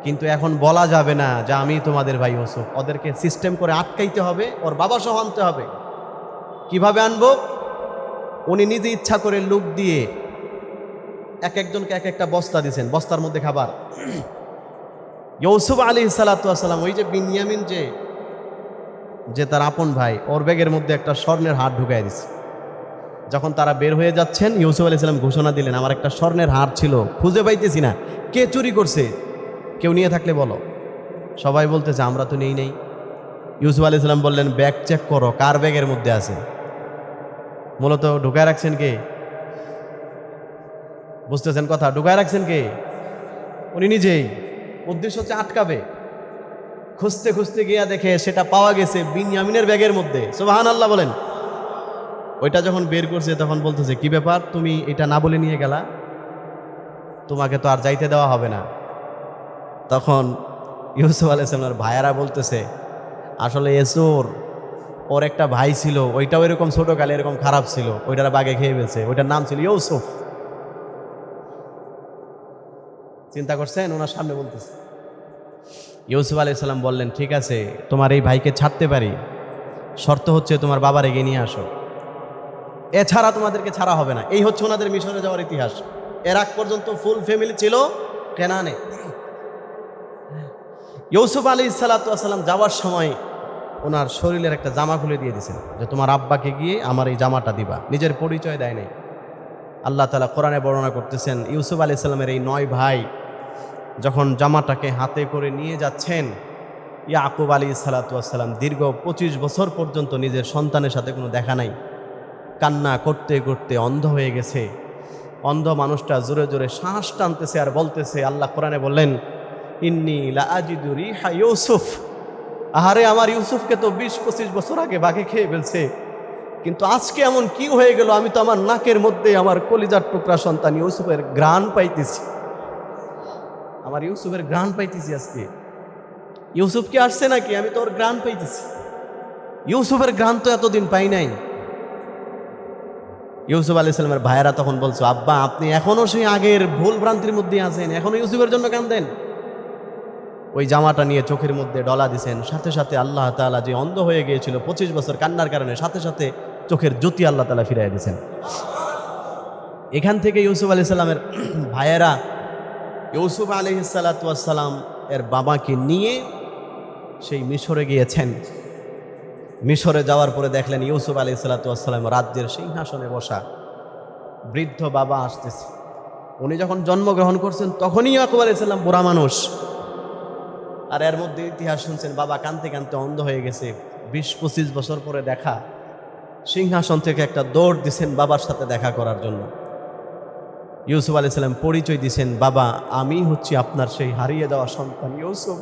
কিন্তু এখন বলা যাবে না যে আমি তোমাদের ভাই ইউসুফ, ওদেরকে সিস্টেম করে আটকাইতে হবে, ওর বাবা সহ আনতে হবে। কিভাবে আনবো? উনি নিজে ইচ্ছা করে লোক দিয়ে এক একজনকে এক একটা বস্তা দিয়েছেন, বস্তার মধ্যে খাবার। ইউসুফ আলাইহিসসালাম ওই যে বিনিয়ামিন যে তার আপন ভাই, ওর ব্যাগের মধ্যে একটা স্বর্ণের হার ঢুকাই দিছে। যখন তারা বের হয়ে যাচ্ছেন, ইউসুফ আলাইহিসসালাম ঘোষণা দিলেন, আমার একটা স্বর্ণের হার ছিল, খুঁজে পাইতেছি না, কে চুরি করছে, কেউ নিয়ে থাকলে বলো। সবাই বলতেছে আমরা তো নেই। ইউসুফ আলাইহিসসালাম বললেন, ব্যাগ চেক করো কার ব্যাগের মধ্যে আছে। মূলত ঢুকায় রাখছেন কে? বুঝতেছেন কথা? ঢুকায় রাখছেন কে? উনি নিজেই। উদ্দেশ্য হচ্ছে আটকাবে। খুঁজতে খুঁজতে গিয়া দেখে সেটা পাওয়া গেছে বিনিয়ামিনের ব্যাগের মধ্যে। সুবহানাল্লাহ বলেন। ওইটা যখন বের করছে তখন বলতেছে, কি ব্যাপার, তুমি এটা না বলে নিয়ে গেলা, তোমাকে তো আর যাইতে দেওয়া হবে না। তখন ইউসুফ আলাইহিসসালামের ভাইয়েরা বলতেছে, আসলে এসোর ওর একটা ভাই ছিল, ওইটাও এরকম ছোটকালে এরকম খারাপ ছিল, ওইটার বাগে খেয়ে ফেলছে, ওইটার নাম ছিল ইউসুফ। চিন্তা করছেন? ওনার সামনে বলতেছে। ইউসুফ আলাইহিসসালাম বললেন, ঠিক আছে, তোমার এই ভাইকে ছাড়তে পারি, শর্ত হচ্ছে তোমার বাবার এগিয়ে নিয়ে আসো, এছাড়া তোমাদেরকে ছাড়া হবে না। এই হচ্ছে ওনাদের মিশরে যাওয়ার ইতিহাস। এর আগ পর্যন্ত ফুল ফ্যামিলি ছিল কেনানে। ইউসুফ আলাইহিসসালাম যাওয়ার সময় ওনার শরীরের একটা জামা খুলে দিয়ে দিয়েছেন, যে তোমার আব্বাকে গিয়ে আমার এই জামাটা দিবা। নিজের পরিচয় দেয় নাই। আল্লাহ তাআলা কোরআনে বর্ণনা করতেছেন, ইউসুফ আলাইহিসসালামের এই 9 ভাই যখন জামাটাকে হাতে করে নিয়ে যাচ্ছেন, ইয়াকুব আলাইহিস সালাম দীর্ঘ 25 বছর পর্যন্ত নিজের সন্তানের সাথে কোনো দেখা নাই। কান্না করতে করতে অন্ধ হয়ে গেছে। অন্ধ মানুষটা জোরে জোরে শ্বাস টানতেছে আর বলতেছে, আল্লাহ কোরআনে বললেন, ইন্নী লা আজিদু রিহা ইউসুফ, আহারে আমার ইউসুফকে তো 20-25 বছর আগে বাঘে খেয়ে ফেলছে, কিন্তু আজকে এমন কি হয়ে গেল, আমি তো আমার নাকের মধ্যে আমার কলিজার টুকরা সন্তান ইউসুফের ঘ্রাণ পাইতেছি, আমার ইউসুফের ঘ্রাণ পাইতেছি। আজকে ইউসুফ কি আসছে নাকি, আমি তো ওর ঘ্রাণ পাইতেছি। ইউসুফের ঘ্রাণ তো এতদিন পাই নাই। ইউসুফ আলাইহিস সালামের ভাইয়েরা তখন বলছো, আব্বা আপনি এখনো সেই আগের ভুল ভ্রান্তির মধ্যে আছেন, এখনো ইউসুফের জন্য কাঁদেন। ওই জামাটা নিয়ে চোখের মধ্যে ডলা দিছেন, সাথে সাথে আল্লাহ তাআলা যে অন্ধ হয়ে গিয়েছিল 25 বছর কান্নার কারণে, সাথে সাথে চোখের জ্যোতি আল্লাহ তাআলা ফিরাইয়া দিয়েছেন। এখান থেকে ইউসুফ আলাইহিস সালামের ভাইয়েরা ইউসুফ আলাইহিস সালাম এর বাবাকে নিয়ে সেই মিশরে গিয়েছেন। মিশরে যাওয়ার পরে দেখলেন ইউসুফ আলাইহিস সালাম রাজ্যের সিংহাসনে বসা, বৃদ্ধ বাবা আসতেছে। উনি যখন জন্মগ্রহণ করছেন তখনই ইয়াকুব আলাইহিস সালাম বুড়া মানুষ, আর এর মধ্যে ইতিহাস শুনছেন বাবা কাঁদতে কাঁদতে অন্ধ হয়ে গেছে। 20-25 বছর পরে দেখা, সিংহাসন থেকে একটা দৌড় দিছেন বাবার সাথে দেখা করার জন্য। ইউসুফ আলাইহিস সালাম পরিচয় দিছেন, বাবা আমি হচ্ছি আপনার সেই হারিয়ে যাওয়া সন্তান ইউসুফ,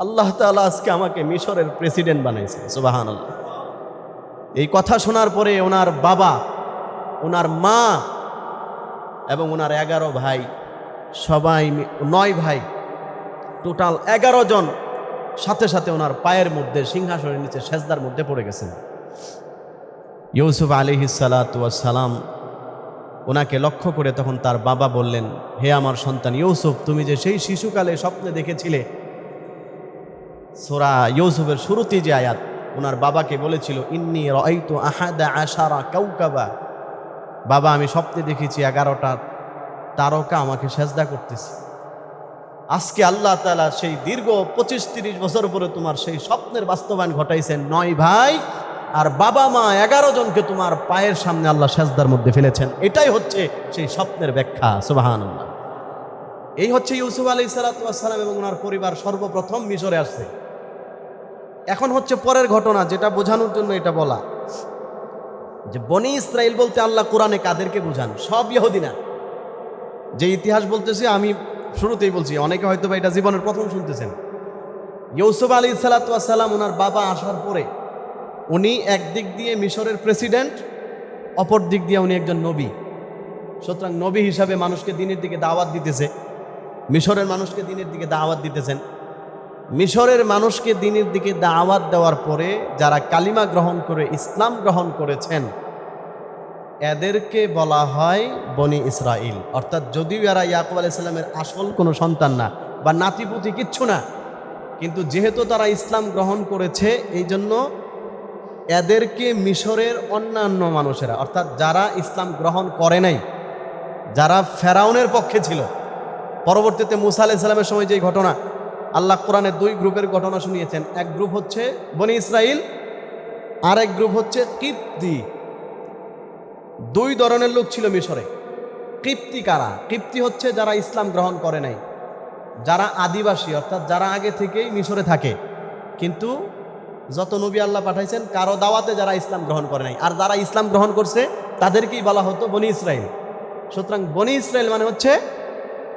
আল্লাহ তাআলা আজকে আমাকে মিশরের প্রেসিডেন্ট বানাইছে। সুবহানাল্লাহ। এই কথা শোনার পরে ওনার বাবা, ওনার মা এবং ওনার 11 ভাই, সবাই 9 ভাই, টোটাল 11 জন সাথে সাথে ওনার পায়ের মধ্যে সিংহাসনের নিচে সেজদার মধ্যে পড়ে গেছেন। ইউসুফ আলাইহিস সালাম ওনাকে লক্ষ্য করে তখন তার বাবা বললেন, হে আমার সন্তান ইউসুফ, তুমি যে সেই শিশুকালে স্বপ্নে দেখেছিলে, সূরা ইউসুফের শুরুতেই যে আয়াত, ওনার বাবাকে বলেছিল, ইন্নী রাআইতু আহাদা আশারা কাওকাবা, বাবা আমি স্বপ্নে দেখেছি 11টা তারকা আমাকে সেজদা করতেছে। আজকে আল্লাহ তাআলা সেই দীর্ঘ 25-30 বছর পরে তোমার সেই স্বপ্নের বাস্তবায়ন ঘটাইছেন। 9 ভাই আর বাবা মা 11 জনকে তোমার পায়ের সামনে আল্লাহ সেজদার মধ্যে ফেলেছেন। এটাই হচ্ছে সেই স্বপ্নের ব্যাখ্যা। সুবহানাল্লাহ। এই হচ্ছে ইউসুফ আলাইহিস সালাম এবং ওনার পরিবার সর্বপ্রথম মিশরে আসছে। এখন হচ্ছে পরের ঘটনা, যেটা বোঝানোর জন্য এটা বলা, যে বনি ইসরাইল বলতে আল্লাহ কোরআনে কাদেরকে বোঝান? সব ইহুদি না। যে ইতিহাস বলতেছি আমি শুরুতেই বলছি, অনেকে হয়তো বা এটা জীবনের প্রথম শুনতেছেন। ইউসুফ আলাইহিস সালাম ওনার বাবা আসার পরে উনি একদিক দিয়ে মিশরের প্রেসিডেন্ট, অপর দিক দিয়ে উনি একজন নবী। সুতরাং নবী হিসাবে মানুষকে দ্বীনের দিকে দাওয়াত দিতেছে, মিশরের মানুষকে দ্বীনের দিকে দাওয়াত দিতেছেন। মিশরের মানুষকে দ্বীনের দিকে দাওয়াত দেওয়ার পরে যারা কালিমা গ্রহণ করে ইসলাম গ্রহণ করেছেন, এদেরকে বলা হয় বনি ইসরাইল। অর্থাৎ যদিও এরা ইয়াকুব আলাইহিস সালামের আসল কোনো সন্তান না বা নাতিপুতি কিচ্ছু না, কিন্তু যেহেতু তারা ইসলাম গ্রহণ করেছে, এই জন্য এদেরকে মিশরের অন্যান্য মানুষেরা, অর্থাৎ যারা ইসলাম গ্রহণ করে নাই, যারা ফেরাউনের পক্ষে ছিল, পরবর্তীতে মূসা আলাইহিস সালামের সময় যেই ঘটনা, আল্লাহ কোরআনে 2 গ্রুপের ঘটনা শুনিয়েছেন। এক গ্রুপ হচ্ছে বনি ইসরাইল, আর এক গ্রুপ হচ্ছে কিপ্তি। 2 ধরনের লোক ছিল মিশরে। কিপ্তি কারা? কিপ্তি হচ্ছে যারা ইসলাম গ্রহণ করে নাই, যারা আদিবাসী, অর্থাৎ যারা আগে থেকেই মিশরে থাকে, কিন্তু যত নবী আল্লাহ পাঠাইছেন কারো দাওয়াতে যারা ইসলাম গ্রহণ করে নাই, আর যারা ইসলাম গ্রহণ করছে তাদেরকেই বলা হতো বনি ইসরাইল। সুতরাং বনি ইসরাইল মানে হচ্ছে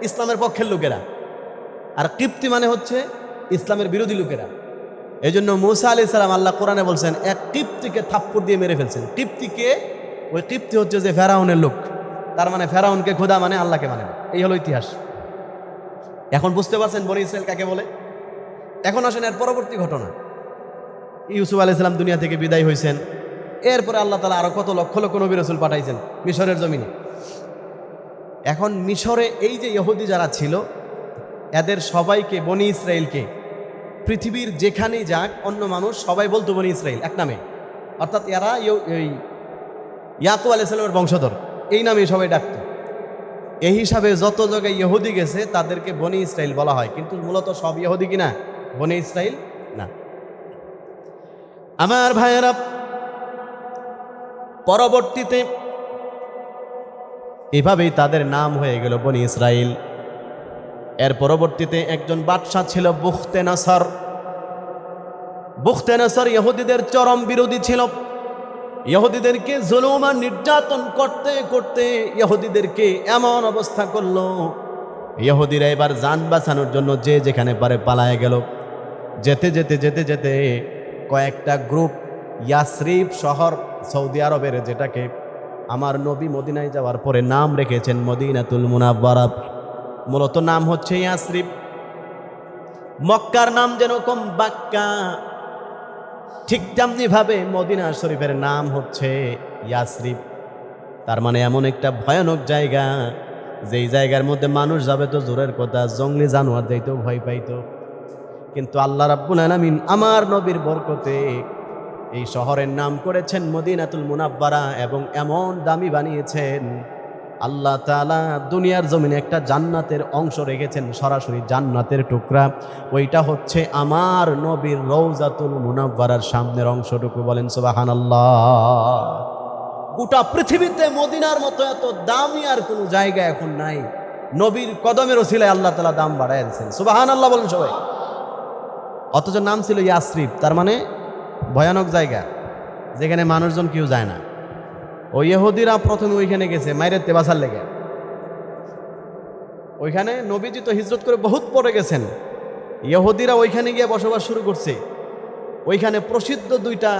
ইসলামের পক্ষের লোকেরা, আর কিপ্তি মানে হচ্ছে ইসলামের বিরোধী লোকেরা। এই জন্য মূসা আলাইহিস সালাম, আল্লাহ কোরআনে বলছেন, এক কিপ্তিকে থাপ্পড় দিয়ে মেরে ফেলছেন। কিপ্তিকে, ওই কিপ্তি হচ্ছে যে ফেরাউনের লোক, তার মানে ফেরাউনকে খোদা মানে, আল্লাহকে মানে না। এই হলো ইতিহাস। এখন বুঝতে পারছেন বনি ইসরাইল কাকে বলে। এখন আসেন এর পরবর্তী ঘটনা। ইউসুফ আলাইহিস সালাম দুনিয়া থেকে বিদায় হয়েছেন, এরপরে আল্লাহ তাআলা আরো কত লক্ষ লক্ষ নবী রাসূল পাঠাইছেন মিশরের জমিনে। এখন মিশরে এই যে ইহুদি যারা ছিল, এদের সবাইকে, বনি ইসরাইলকে, পৃথিবীর যেখানেই যাক অন্য মানুষ সবাই বলতো বনি ইসরাইল এক নামে, অর্থাৎ এরা ইয়াকুব আলাইহিস সালামের বংশধর, এই নামে সবাই ডাকত। এই হিসাবে যত জায়গায় ইহুদি গেছে তাদেরকে বনি ইসরাইল বলা হয়, কিন্তু মূলত সব ইহুদি কিনা, বনি ইসরাইল না। আমার ভাইয়েরা, পরবর্তীতে এভাবেই তাদের নাম হয়ে গেল বনি ইসরাইল। এর পরবর্তীতে একজন বাদশাহ ছিল বুখতে নাসর। বুখতেনেসর ইহুদিদের চরম বিরোধী ছিল। ইহুদিদেরকে জুলুম আর নির্যাতন করতে করতে ইহুদিদেরকে এমন অবস্থা করলো, ইহুদিরা এবার জান বাঁচানোর জন্য যে যেখানে পারে পালায় গেল। যেতে যেতে যেতে যেতে কয়েকটা গ্রুপ ইয়াসরিব শহর, সৌদি আরবের, যেটাকে আমার নবী মদিনায় যাওয়ার পরে নাম রেখেছেন মদিনাতুল মুনাওয়ারা, মূলত নাম হচ্ছে ইয়াসরিব। মক্কার নাম যেরকম বাক্কা, ঠিক তেমনিভাবে মদিনা শরীফের নাম হচ্ছে ইয়াসরিব। তার মানে এমন একটা ভয়ানক জায়গা, যেই জায়গার মধ্যে মানুষ যাবে তো জোরের কথা, জঙ্গলি জানোয়ার যাইতেও ভয় পাইতো। কিন্তু আল্লাহ রাব্বুল আলামিন আমার নবীর বরকতে এই শহরের নাম করেছেন মদিনাতুল মুনাওয়ারা, এবং এমন দামি বানিয়েছেন আল্লাহ তাআলা দুনিয়ার জমিনে একটা জান্নাতের অংশ রেখেছেন, সরাসরি জান্নাতের টুকরা। ওইটা হচ্ছে আমার নবীর রওজাতুল মুনাওয়ারার সামনের অংশটুকু। বলেন সুবহানাল্লাহ। গোটা পৃথিবীতে মদিনার মতো এত দামি আর কোনো জায়গা এখন নাই। নবীর কদমের ওসিলায় আল্লাহ তাআলা দাম বাড়ায় দিয়েছেন। সুবহানাল্লাহ বলেন সবাই। অথচ নাম ছিল ইয়াসরিব, তার মানে ভয়ানক জায়গা, যেখানে মানুষজন কেউ যায় না। ওই ইহুদিরা প্রথমে ওইখানে গেছে মাইরেতে বাঁচার লেগে। ওইখানে নবীজি তো হিজরত করে বহুত পরে গেছেন, ইহুদিরা ওইখানে গিয়ে বসবাস শুরু করছে। ওইখানে প্রসিদ্ধ দুইটা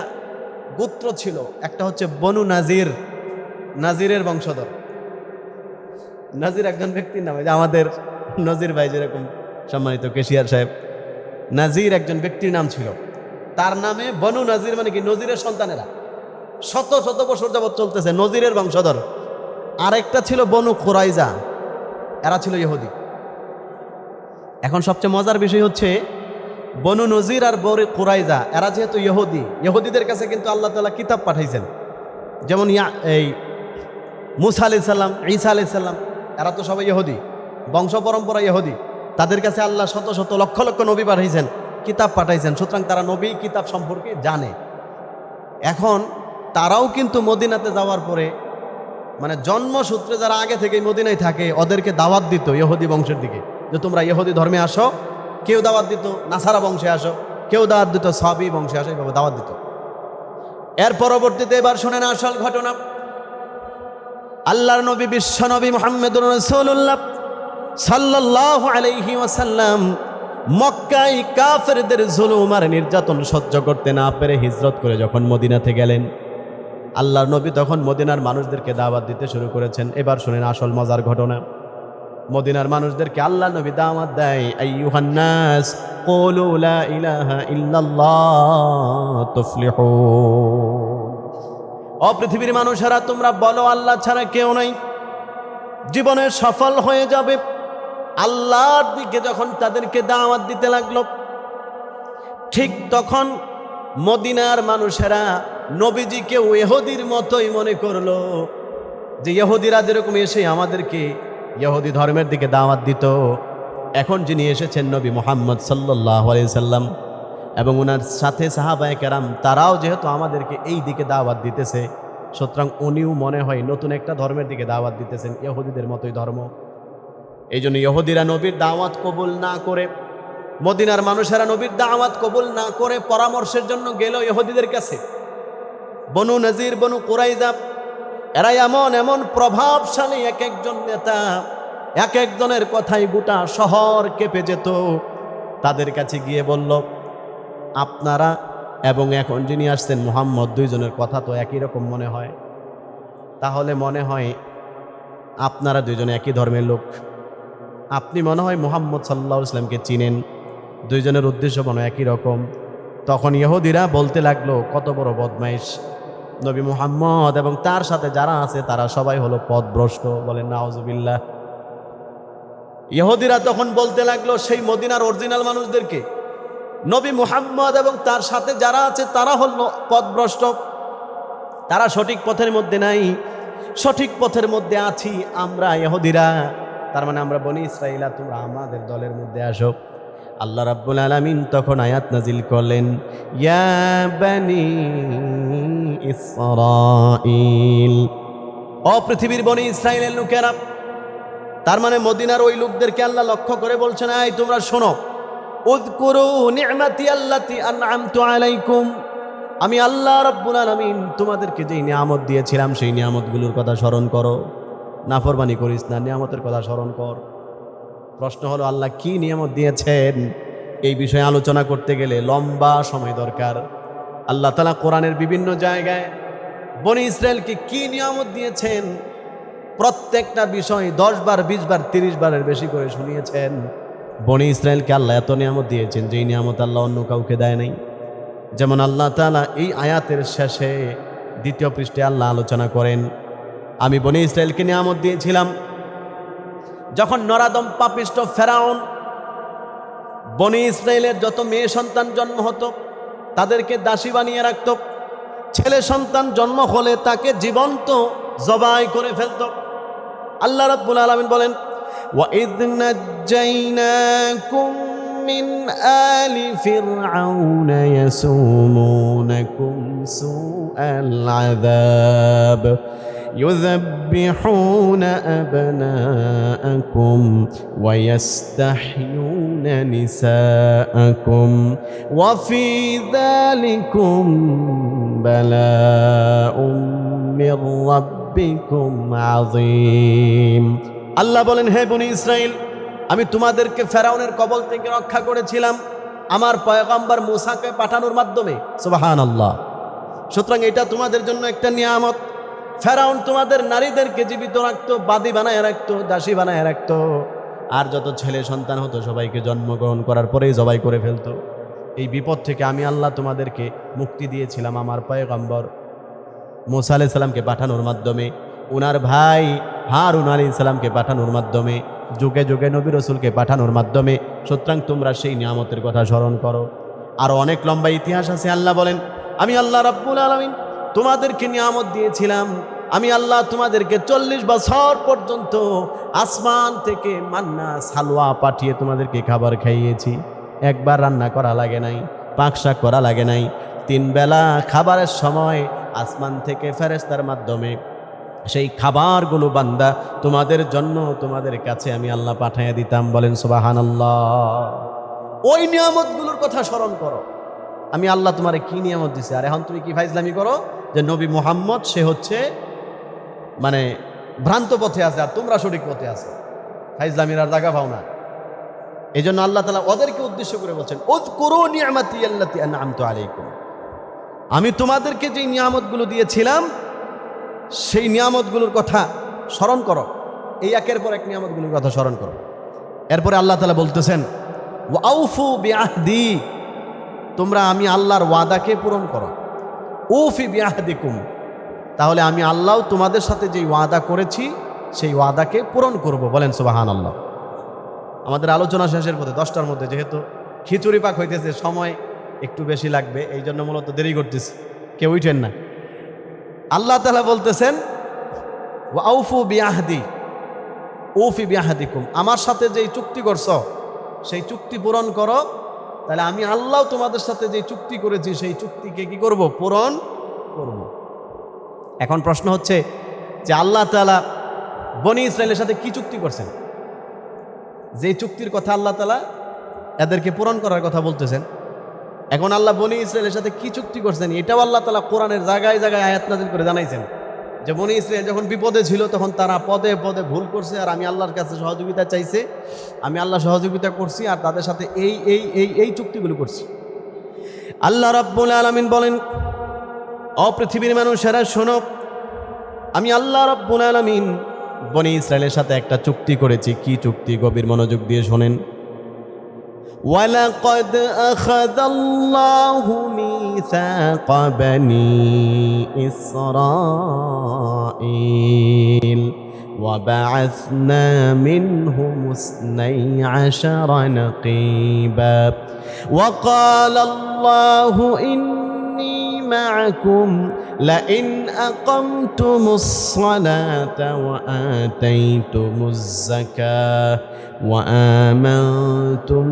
গোত্র ছিল, একটা হচ্ছে বনু নাজির, নাজিরের বংশধর। নাজির একজন ব্যক্তির নাম, আমাদের নজির ভাই যেরকম সম্মানিত কেশিয়ার সাহেব, নাজির একজন ব্যক্তির নাম ছিল। তার নামে বনু নাজির, মানে কি নজিরের সন্তানেরা শত শত বছর যাবৎ চলতেছে, নজিরের বংশধর। আরেকটা ছিল বনু কুরাইজা, এরা ছিল ইহুদি। এখন সবচেয়ে মজার বিষয় হচ্ছে বনু নজির আর বনু কুরাইজা এরা যেহেতু ইহুদি, ইহুদিদের কাছে কিন্তু আল্লাহ তাআলা কিতাব পাঠাইছেন। যেমন এই মুসা আলাইহিস সালাম, ঈসা আলাইহিস সালাম, এরা তো সবাই ইহুদি, বংশ পরম্পরা ইহুদি। তাদের কাছে আল্লাহ শত শত লক্ষ লক্ষ নবী পাঠাইছেন, কিতাব পাঠাইছেন, সুতরাং তারা নবী কিতাব সম্পর্কে জানে। এখন তারাও কিন্তু মদিনাতে যাওয়ার পরে, মানে জন্মসূত্রে যারা আগে থেকে মদিনায় থাকে, ওদেরকে দাওয়াত দিত ইহুদি বংশের দিকে, যে তোমরা ইহুদি ধর্মে আসো। কেউ দাওয়াত দিত নাসারা বংশে আসো, কেউ দাওয়াত দিত সাবি বংশে আসো, এইভাবে দাওয়াত দিত। এর পরবর্তীতে এবার শোনেন আসল ঘটনা। আল্লাহর নবী বিশ্ব নবী মুহাম্মদুর রাসূলুল্লাহ সাল্লাল্লাহু আলাইহি ওয়াসাল্লাম মক্কায় কাফেরদের জুলুম আর নির্যাতন সহ্য করতে না পেরে হিজরত করে যখন মদিনাতে গেলেন, আল্লাহর নবী তখন মদিনার মানুষদেরকে দাওয়াত দিতে শুরু করেছেন। এবার শুনেন আসল মজার ঘটনা। মদিনার মানুষদেরকে আল্লাহ নবী দাওয়াত দেয়, আইয়ুহান নাস কুলু লা ইলাহা ইল্লাল্লাহ তুফলিহুন। ও পৃথিবীর মানুষেরা, তোমরা বলো আল্লাহ ছাড়া কেউ নাই, জীবনে সফল হয়ে যাবে। আল্লাহর দিকে যখন তাদেরকে দাওয়াত দিতে লাগলো, ঠিক তখন মদিনার মানুষেরা নবীজিকে ইহুদির মতোই মনে করলো, যে ইহুদিরা যেরকম এসে আমাদেরকে ইহুদি ধর্মের দিকে দাওয়াত দিত, এখন যিনি এসেছেন নবী মুহাম্মদ সাল্লাল্লাহু আলাইহি সাল্লাম এবং ওনার সাথে সাহাবায়ে কেরাম, তারাও যেহেতু আমাদেরকে এই দিকে দাওয়াত দিতেছে, সুতরাং উনিও মনে হয় নতুন একটা ধর্মের দিকে দাওয়াত দিতেছেন, ইহুদিদের মতোই ধর্ম। এই জন্য ইহুদিরা নবীর দাওয়াত কবুল না করে, মদিনার মানুষেরা নবীর দাওয়াত কবুল না করে পরামর্শের জন্য গেল ইহুদিদের কাছে। বনু নজির, বনু কুরাইজা, এরা এমন এমন প্রভাবশালী এক একজন নেতা, এক একজনের কথাই গোটা শহর কেঁপে যেত। তাদের কাছে গিয়ে বলল, আপনারা এবং এখন যিনি আসছেন মুহাম্মদ, দুইজনের কথা তো একই রকম মনে হয়, তাহলে মনে হয় আপনারা দুইজনে একই ধর্মের লোক। আপনি মনে হয় মুহাম্মদ সাল্লাল্লাহু আলাইহি ওয়াসাল্লামকে চিনেন, দুইজনের উদ্দেশ্য মনে হয় একই রকম। তখন ইহুদিরা বলতে লাগলো, কত বড় বদমাইশ, নবী মুহাম্মদ এবং তার সাথে যারা আছে তারা সবাই হলো পথভ্রষ্ট। বলেন নাউজুবিল্লাহ। ইহুদিরা তখন বলতে লাগলো সেই মদিনার অরিজিনাল মানুষদেরকে, নবী মুহাম্মদ এবং তার সাথে যারা আছে তারা হলো পথভ্রষ্ট, তারা সঠিক পথের মধ্যে নাই, সঠিক পথের মধ্যে আছি আমরা ইহুদিরা, তার মানে আমরা বনি ইসরাঈলা, তোমরা আমাদের দলের মধ্যে আসো। আল্লাহ রাব্বুল আলামিন তখন আয়াত নাজিল করলেন, ইয়া বনি ইসরাঈল, ও পৃথিবীর বনি ইসরাঈলের লোকেরা। তার মানে মদিনার ওই লোকদেরকে আল্লাহ লক্ষ্য করে বলছেন, এই তোমরা শোনো, উযকুরু নি'মাতি আল্লাতী আন'আমতু আলাইকুম, আমি আল্লাহ রাব্বুল আলামিন তোমাদেরকে যেই নিয়ামত দিয়েছিলাম সেই নিয়ামতগুলোর কথা স্মরণ করো। নাফরমানি করিস না, নিয়ামতের কথা স্মরণ কর। প্রশ্ন হলো আল্লাহ কি নিয়ামত দিয়েছেন? এই বিষয়ে আলোচনা করতে গেলে লম্বা সময় দরকার। আল্লাহ তাআলা কোরআনের বিভিন্ন জায়গায় বনি ইসরায়েলকে কি নিয়ামত দিয়েছেন প্রত্যেকটা বিষয় 10 বার 20 বার 30 বারের বেশি করে শুনিয়েছেন। বনি ইসরায়েলকে আল্লাহ এত নিয়ামত দিয়েছেন যেই নিয়ামত আল্লাহ অন্য কাউকে দেয় নাই। যেমন আল্লাহ তাআলা এই আয়াতের শেষে 2য় পৃষ্ঠে আল্লাহ আলোচনা করেন, আমি বনি ইসরায়েলকে নিয়ামত দিয়েছিলাম যখন নরাদম পাপিষ্ঠ ফেরাউন বনি ইসরায়েলের যত মেয়ে সন্তান জন্ম হতো তাদেরকে দাসী বানিয়ে রাখত, ছেলে সন্তান জন্ম হলে তাকে জীবন্ত জবাই করে ফেলত। আল্লাহ রাব্বুল আলামিন বলেন, وَإِذْ نَجَّيْنَاكُمْ مِنْ آلِ فِرْعَوْنَ يَسُومُونَكُمْ سُوءَ الْعَذَابِ يُذَبِّحُونَ أَبْنَاءَكُمْ وَيَسْتَحْيُونَ نِسَاءَكُمْ وَفِي ذَلِكُمْ بَلَاءٌ مِّن رَّبِّكُمْ عَظِيمٌ। আল্লাহ বলেন, হে বনি ইসরাইল, আমি তোমাদেরকে ফেরাউনের কবল থেকে রক্ষা করেছিলাম আমার পয়গম্বর মূসাকে পাঠানোর মাধ্যমে। সুবহানাল্লাহ। সুতরাং এটা তোমাদের জন্য একটা নিয়ামত। ফেরাউন তোমাদের নারীদেরকে জীবিত রাখতো, বাদী বানায় রাখতো, দাসী বানায় রাখতো, আর যত ছেলে সন্তান হতো সবাইকে জন্মগ্রহণ করার পরেই জবাই করে ফেলতো। এই বিপদ থেকে আমি আল্লাহ তোমাদেরকে মুক্তি দিয়েছিলাম আমার পয়গম্বর মূসা আলাইহিস সালামকে পাঠানোর মাধ্যমে, উনার ভাই হারুন আলাইহিস সালামকে পাঠানোর মাধ্যমে, যুগে যুগে নবী রাসূলকে পাঠানোর মাধ্যমে। সুতরাং তোমরা সেই নিয়ামতের কথা স্মরণ করো। আরও অনেক লম্বা ইতিহাস আছে। আল্লাহ বলেন, আমি আল্লাহ রাব্বুল আলামিন তোমাদেরকে নিয়ামত দিয়েছিলাম, আমি আল্লাহ তোমাদেরকে 40 বছর পর্যন্ত আসমান থেকে মান্না সালওয়া পাঠিয়ে তোমাদেরকে খাবার খাইয়েছি। একবার রান্না করা লাগে নাই, পাকশাক করা লাগে নাই। 3 বেলা খাবারের সময় আসমান থেকে ফেরেশতার মাধ্যমে সেই খাবারগুলো বান্দা তোমাদের জন্য তোমাদের কাছে আমি আল্লাহ পাঠাইয়া দিতাম। বলেন সুবহানাল্লাহ। ওই নিয়ামতগুলোর কথা স্মরণ করো। আমি আল্লাহ তোমারে কি নিয়ামত দিছে, আর এখন তুমি কি ফাইজলামি করো যে নবী মুহাম্মদ সে হচ্ছে মানে ভ্রান্ত পথে আছে আর তোমরা সঠিক পথে আছে। ফাইজলামির আর জায়গা পাও না। এই জন্য আল্লাহ তাআলা ওদেরকে উদ্দেশ্য করে বলছেন, উযকুরু নি'মাতি আল্লাতী আন'আমতু আলাইকুম, আমি তোমাদেরকে যে নিয়ামতগুলো দিয়েছিলাম সেই নিয়ামতগুলোর কথা স্মরণ করো। এই একের পর এক নিয়ামতগুলোর কথা স্মরণ করো। এরপরে আল্লাহ তাআলা বলতেছেন, ওয়াউফু বিআহদি, তোমরা আমি আল্লাহর ওয়াদাকে পূরণ করো। উফি বিআহদিকুম, তাহলে আমি আল্লাহ তোমাদের সাথে যেই ওয়াদা করেছি সেই ওয়াদাকে পূরণ করব। বলেন সুবহানাল্লাহ। আমাদের আলোচনা শেষের পথে 10টার মধ্যে, যেহেতু খিচুড়ি পাক হইতেছে সময় একটু বেশি লাগবে, এই জন্য মূলত দেরি করতেছি, কেউ উঠেন না। আল্লাহ তাআলা বলতেছেন, ওয়াউফু বিআহদি উফি বিআহদিকুম, আমার সাথে যেই চুক্তি করছো সেই চুক্তি পূরণ করো। তাহলে আমি আল্লাহ তোমাদের সাথে যে চুক্তি করেছি সেই চুক্তিকে কি করব? পূরণ করব। এখন প্রশ্ন হচ্ছে যে আল্লাহ তাআলা বনি ইসরায়েলের সাথে কি চুক্তি করছেন? যে চুক্তির কথা আল্লাহ তাআলা এদেরকে পূরণ করার কথা বলতেছেন। এখন আল্লাহ বনি ইসরায়েলের সাথে কি চুক্তি করছেন এটাও আল্লাহ তাআলা কোরআনের জায়গায় জায়গায় আয়াত নাযিল করে জানাইছেন যে বনি ইসরায়েল যখন বিপদে ছিল তখন তারা পদে পদে ভুল করছে, আর আমি আল্লাহর কাছে সহযোগিতা চাইছে, আমি আল্লাহ সহযোগিতা করছি, আর তাদের সাথে এই চুক্তিগুলো করছি। আল্লাহ রাব্বুল আলামিন বলেন, ও পৃথিবীর মানুষেরা শোনো, আমি আল্লাহ রাব্বুল আলামিন বনি ইসরায়েলের সাথে একটা চুক্তি করেছি। কি চুক্তি? গভীর মনোযোগ দিয়ে শোনেন। وَلَقَدْ أَخَذَ اللَّهُ مِيثَاقَ بَنِي إِسْرَائِيلَ وَبَعَثْنَا مِنْهُمُ 12 نَقِيبًا وَقَالَ اللَّهُ إِنِّي مَعَكُمْ لَئِنْ أَقَمْتُمُ الصَّلَاةَ وَآتَيْتُمُ الزَّكَاةَ وآمنتم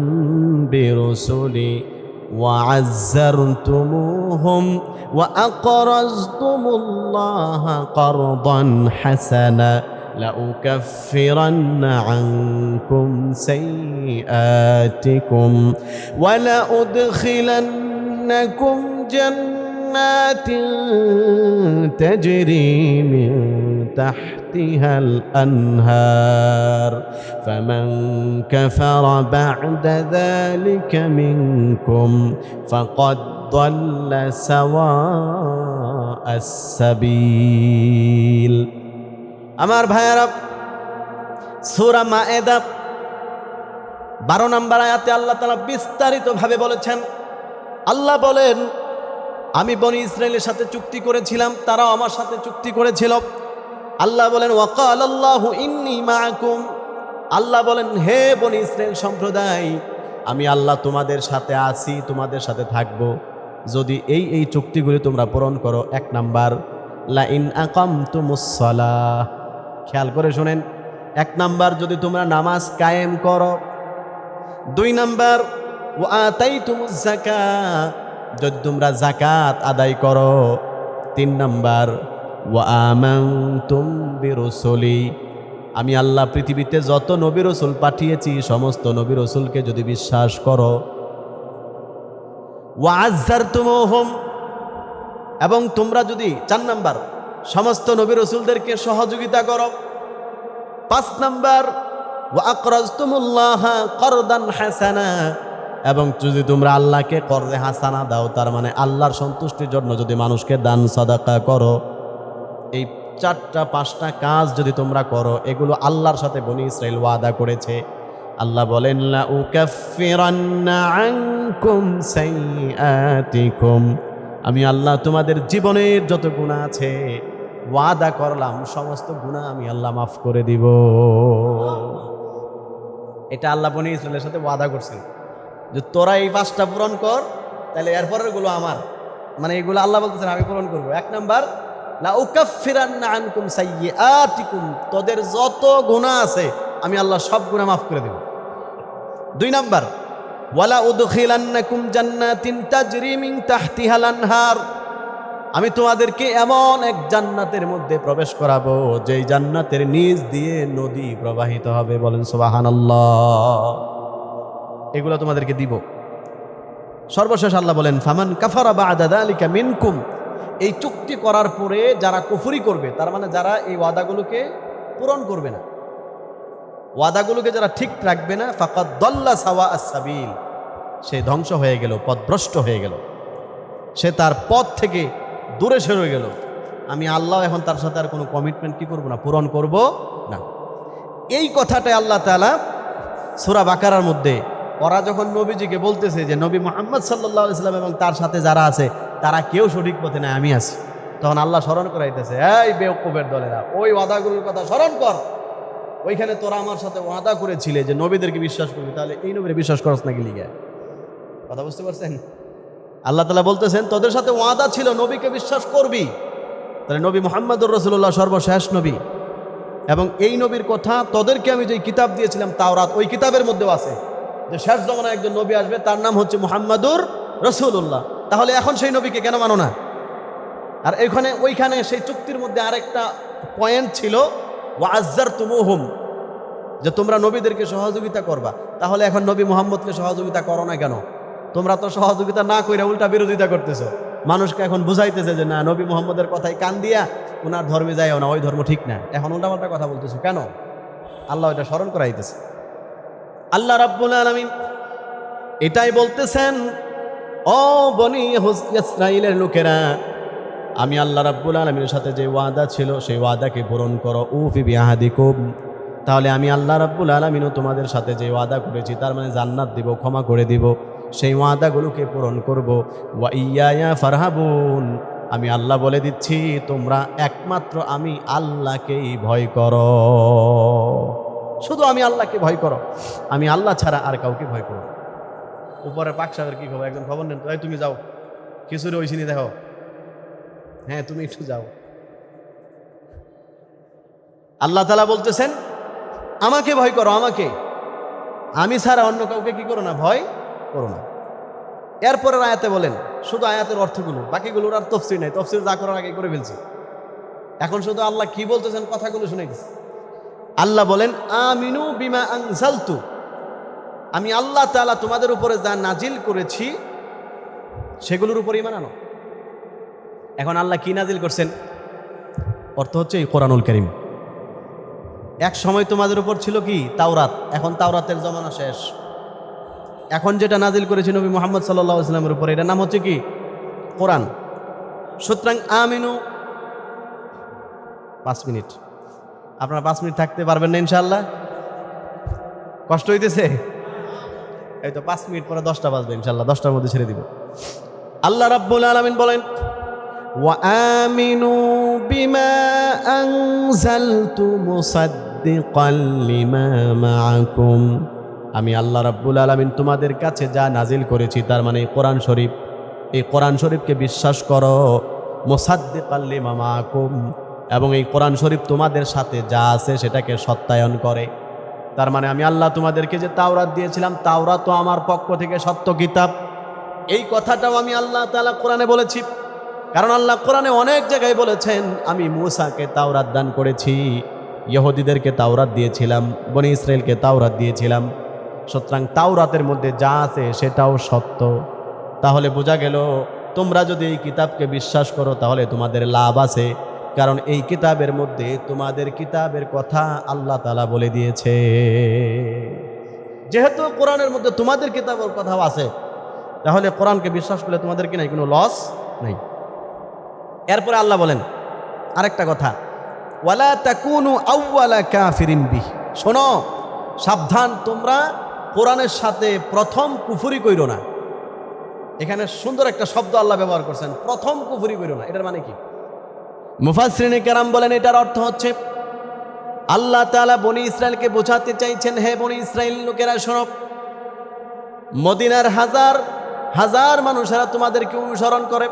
برسلي وعزرتموهم وأقرضتم الله قرضا حسنا لأكفرن عنكم سيئاتكم ولأدخلنكم جنات تجري من تحتها الأنهار فمن كفر بعد ذلك منكم فقد ضل سواء السبيل আমার ভাইয়েরা সূরা মায়েদা 12 নম্বর আয়াতে আল্লাহ তাআলা বিস্তারিতভাবে বলেছেন। আল্লাহ বলেন, আমি বনি ইসরাইলের সাথে চুক্তি করেছিলাম, তারাও আমার সাথে চুক্তি করেছিল। আল্লাহ বলেন ওয়াকালাল্লাহু ইন্নী মাআকুম, আল্লাহ বলেন হে বনি ইসরাইল সম্প্রদায়, আমি আল্লাহ তোমাদের সাথে আছি, তোমাদের সাথে থাকব যদি এই চুক্তিগুলি তোমরা পূরণ করো। 1 নাম্বার লা ইন আকামতুমুস সালাহ, খেয়াল করে শুনেন। 1 নাম্বার যদি তোমরা নামাজ কায়েম করো। 2 নাম্বার ওয়া আতাইতুমুজ যাকাত, যদি তোমরা যাকাত আদায় করো। 3 নাম্বার ওয়া আমানতুম বিরুসুলি, আমি আল্লাহ পৃথিবীতে যত নবী রাসূল পাঠিয়েছি সমস্ত নবী রাসূলকে যদি বিশ্বাস করো। ওয়া আযযারতুমুহুম, এবং তোমরা যদি 4 নাম্বার সমস্ত নবী রাসূলদেরকে সহযোগিতা করো। 5 নাম্বার ওয়া আকরাজতুমুল্লাহা করদান হাসানা, এবং যদি তোমরা আল্লাহকে কর্জে হাসানা দাও, তার মানে আল্লাহর সন্তুষ্টির জন্য যদি মানুষকে দান সাদাকা করো। এই 4টা 5টা কাজ যদি তোমরা করো, এগুলো আল্লাহর সাথে বনি ইসরাইল ওয়াদা করেছে। আল্লাহ বলেন লা উকাফিরান্না আনকুম সাইয়্যাতিকুম, আমি আল্লাহ তোমাদের জীবনের যত গুনাহ আছে ওয়াদা করলাম সমস্ত গুনাহ আমি আল্লাহ মাফ করে দিব। এটা আল্লাহ বনি ইসরাইলের সাথে ওয়াদা করছেন যে তোরা এই 5টা পূরণ কর, তাহলে এরপরের গুলো আমার, মানে এগুলো আল্লাহ বলতেছেন আমি পূরণ করব। 1 নাম্বার লা উকাফিরান্না আনকুম সাইয়্যাতিকুম, তোদের যত গুনাহ আছে আমি আল্লাহ সব গুনাহ মাফ করে দেব। 2 নাম্বার ওয়ালা উদখিলান্নাকুম জান্নাতিন তাজরি মিন তাহতিহাল আনহার, আমি তোমাদেরকে এমন এক জান্নাতের মধ্যে প্রবেশ করাবো যেই জান্নাতের নিচ দিয়ে নদী প্রবাহিত হবে। বলেন সুবহানাল্লাহ, এগুলো তোমাদেরকে দিব। সর্বশেষ আল্লাহ বলেন ফামান কাফারা বা'দা যালিকা মিনকুম, এই চুক্তি করার পরে যারা কুফরি করবে, তার মানে যারা এই ওয়াদাগুলোকে পূরণ করবে না, ওয়াদাগুলোকে যারা ঠিক রাখবে না, ফাকাদ দাল্লা সাওয়া আস-সাবিল, সে ধ্বংস হয়ে গেল, পথভ্রষ্ট হয়ে গেল, সে তার পথ থেকে দূরে সরে গেল। আমি আল্লাহ এখন তার সাথে আর কোনো কমিটমেন্ট কি করব না, পূরণ করব না। এই কথাটাই আল্লাহ তাআলা সূরা বাকারার মধ্যে ওরা যখন নবীজিকে বলতেছে যে নবী মুহাম্মদ সাল্লাল্লাহু আলাইহি ওয়াসাল্লাম এবং তার সাথে যারা আছে তারা কেউ সঠিক পথে নাই, আমি আছি, তখন আল্লাহ স্মরণ করাইতেছে, এই বেওকুফের দলেরা, ওই ওয়াদাগুলোর কথা স্মরণ কর, ওইখানে তোরা আমার সাথে ওয়াদা করেছিলে যে নবীদেরকে বিশ্বাস করবি, তাহলে এই নবীর বিশ্বাস করছ নাকি লিগা? কথা বুঝতে পারছেন? আল্লাহ তাআলা বলতেছেন তোদের সাথে ওয়াদা ছিল নবীকে বিশ্বাস করবি, তাহলে নবী মুহাম্মদুর রাসূলুল্লাহ সর্বশেষ নবী, এবং এই নবীর কথা তোদেরকে আমি যে কিতাব দিয়েছিলাম তাওরাত, ওই কিতাবের মধ্যেও আছে যে শেষ জমানায় একজন নবী আসবে, তার নাম হচ্ছে মুহাম্মদুর রাসূলুল্লাহ। তাহলে এখন সেই নবীকে কেন মানো না? আর ওইখানে সেই চুক্তির মধ্যে আরেকটা পয়েন্ট ছিল ওয়া আযযারতুমুহুম, যে তোমরা নবীদেরকে সহযোগিতা করবা, তাহলে এখন নবী মুহাম্মদকে সহযোগিতা করো না কেন? তোমরা তো সহযোগিতা না কইরা উল্টা বিরোধিতা করতেছো, মানুষকে এখন বুঝাইতেছে যে না, নবী মুহাম্মদের কথাই কান দিয়া ওনার ধর্মে যায়ও না, ওই ধর্ম ঠিক না, এখন উল্টাপাল্টা কথা বলতেছো কেন? আল্লাহ এটা স্মরণ করাইতেছে। আল্লাহ রাব্বুল আলামিন এটাই বলতেছেন, ও বনি ইসরাইলের লোকেরা, আমি আল্লাহ রাব্বুল আলামিনের সাথে যে ওয়াদা ছিল সেই ওয়াদাকে পূরণ করো। উফি বিআহদিকুম, তাহলে আমি আল্লাহ রাব্বুল আলামিনও তোমাদের সাথে যে ওয়াদা করেছি, তার মানে জান্নাত দিব, ক্ষমা করে দিব, সেই ওয়াদাগুলোকে পূরণ করব। ওয়া ইয়া ফারহাবুন, আমি আল্লাহ বলে দিচ্ছি তোমরা একমাত্র আমি আল্লাহকেই ভয় করো, শুধু আমি আল্লাহকে ভয় করো, আমি আল্লাহ ছাড়া আর কাউকে ভয় করো। উপরে পাক সাহেবের কি খবর? একজন খবর নেন তো, তুমি যাও খিচুড়ি ওইসিনি দেখো, হ্যাঁ তুমি একটু যাও। আল্লাহ তাআলা বলতেছেন আমাকে ভয় করো, আমাকে, আমি ছাড়া অন্য কাউকে কি করো না, ভয় করো না। এরপরের আয়াতে বলেন, শুধু আয়াতের অর্থগুলো, বাকিগুলোর আর তফসির নাই, তফসির যা করার আগে করে ফেলছি, এখন শুধু আল্লাহ কি বলতেছেন কথাগুলো শুনে গেছি। আল্লাহ বলেন আমিনু বিমা আনজালতু, আমি আল্লাহ তাআলা তোমাদের উপরে যা নাজিল করেছি সেগুলোর উপর ঈমান আনো। এখন আল্লাহ কি নাজিল করছেন? অর্থ হচ্ছে এই কোরআনুল কারীম। এক সময় তোমাদের উপর ছিল কি? তাওরাত। এখন তাওরাতের জমানা শেষ। এখন যেটা নাজিল করেছে নবী মুহাম্মদ সাল্লাল্লাহু আলাইহি ওয়াসাল্লামের উপর, এটার নাম হচ্ছে কি? কোরআন। সুতরাং আমিনু, 5 মিনিট, আপনারা 5 মিনিট থাকতে পারবেন না ইনশাআল্লাহ? কষ্ট হইতেছে? এই তো 5 মিনিট পরে 10টা বাজবে ইনশাআল্লাহ, 10টার মধ্যে ছেড়ে দিব। আল্লাহ রাব্বুল আলামিন বলেন ওয়া আমিনু বিমা আনজালতু মুসাদ্দিকাল লিমা মাআকুম, আমি আল্লাহ রাব্বুল আলামিন তোমাদের কাছে যা নাজিল করেছি, তার মানে কোরআন শরীফ, এই কোরআন শরীফকে বিশ্বাস করো। মুসাদ্দিকাল লিমা মাআকুম, এবং এই কোরআন শরীফ তোমাদের সাথে যা আছে সেটাকে সত্যায়ন করে। তার মানে আমি আল্লাহ তোমাদেরকে যে তাওরাত দিয়েছিলাম, তাওরাত তো আমার পক্ষ থেকে সত্য কিতাব, এই কথাটাও আমি আল্লাহ তাআলা কোরআনে বলেছি। কারণ আল্লাহ কোরআনে অনেক জায়গায় বলেছেন আমি মূসাকে তাওরাত দান করেছি, ইহুদিদেরকে তাওরাত দিয়েছিলাম, বনি ইসরাইলকে তাওরাত দিয়েছিলাম। সুতরাং তাওরাতের মধ্যে যা আছে সেটাও সত্য। তাহলে বোঝা গেল তোমরা যদি এই কিতাবকে বিশ্বাস করো তাহলে তোমাদের লাভ আছে, কারণ এই কিতাবের মধ্যে তোমাদের কিতাবের কথা আল্লাহ তাআলা বলে দিয়েছে। যেহেতু কোরআনের মধ্যে তোমাদের কিতাবের কথাও আছে, তাহলে কোরআনকে বিশ্বাস করলে তোমাদের কি নাই? কোনো লস নাই। এরপরে আল্লাহ বলেন আরেকটা কথা, ওয়ালা তাকুনু আউওয়ালা কাফিরিন বিহ, শোনো সাবধান, তোমরা কোরআনের সাথে প্রথম কুফরি কইরো না। এখানে সুন্দর একটা শব্দ আল্লাহ ব্যবহার করছেন, প্রথম কুফরি কইরো না। এটার মানে কি? মুফাসসিরিনে কেরাম বলেন এটার অর্থ হচ্ছে আল্লাহ তাআলা বনি ইসরায়েলকে বোঝাতে চাইছেন, হে বনি ইসরায়েল লোকেরা শোনো, মদিনার হাজার হাজার মানুষেরা তোমাদেরকে অনুসরণ করে।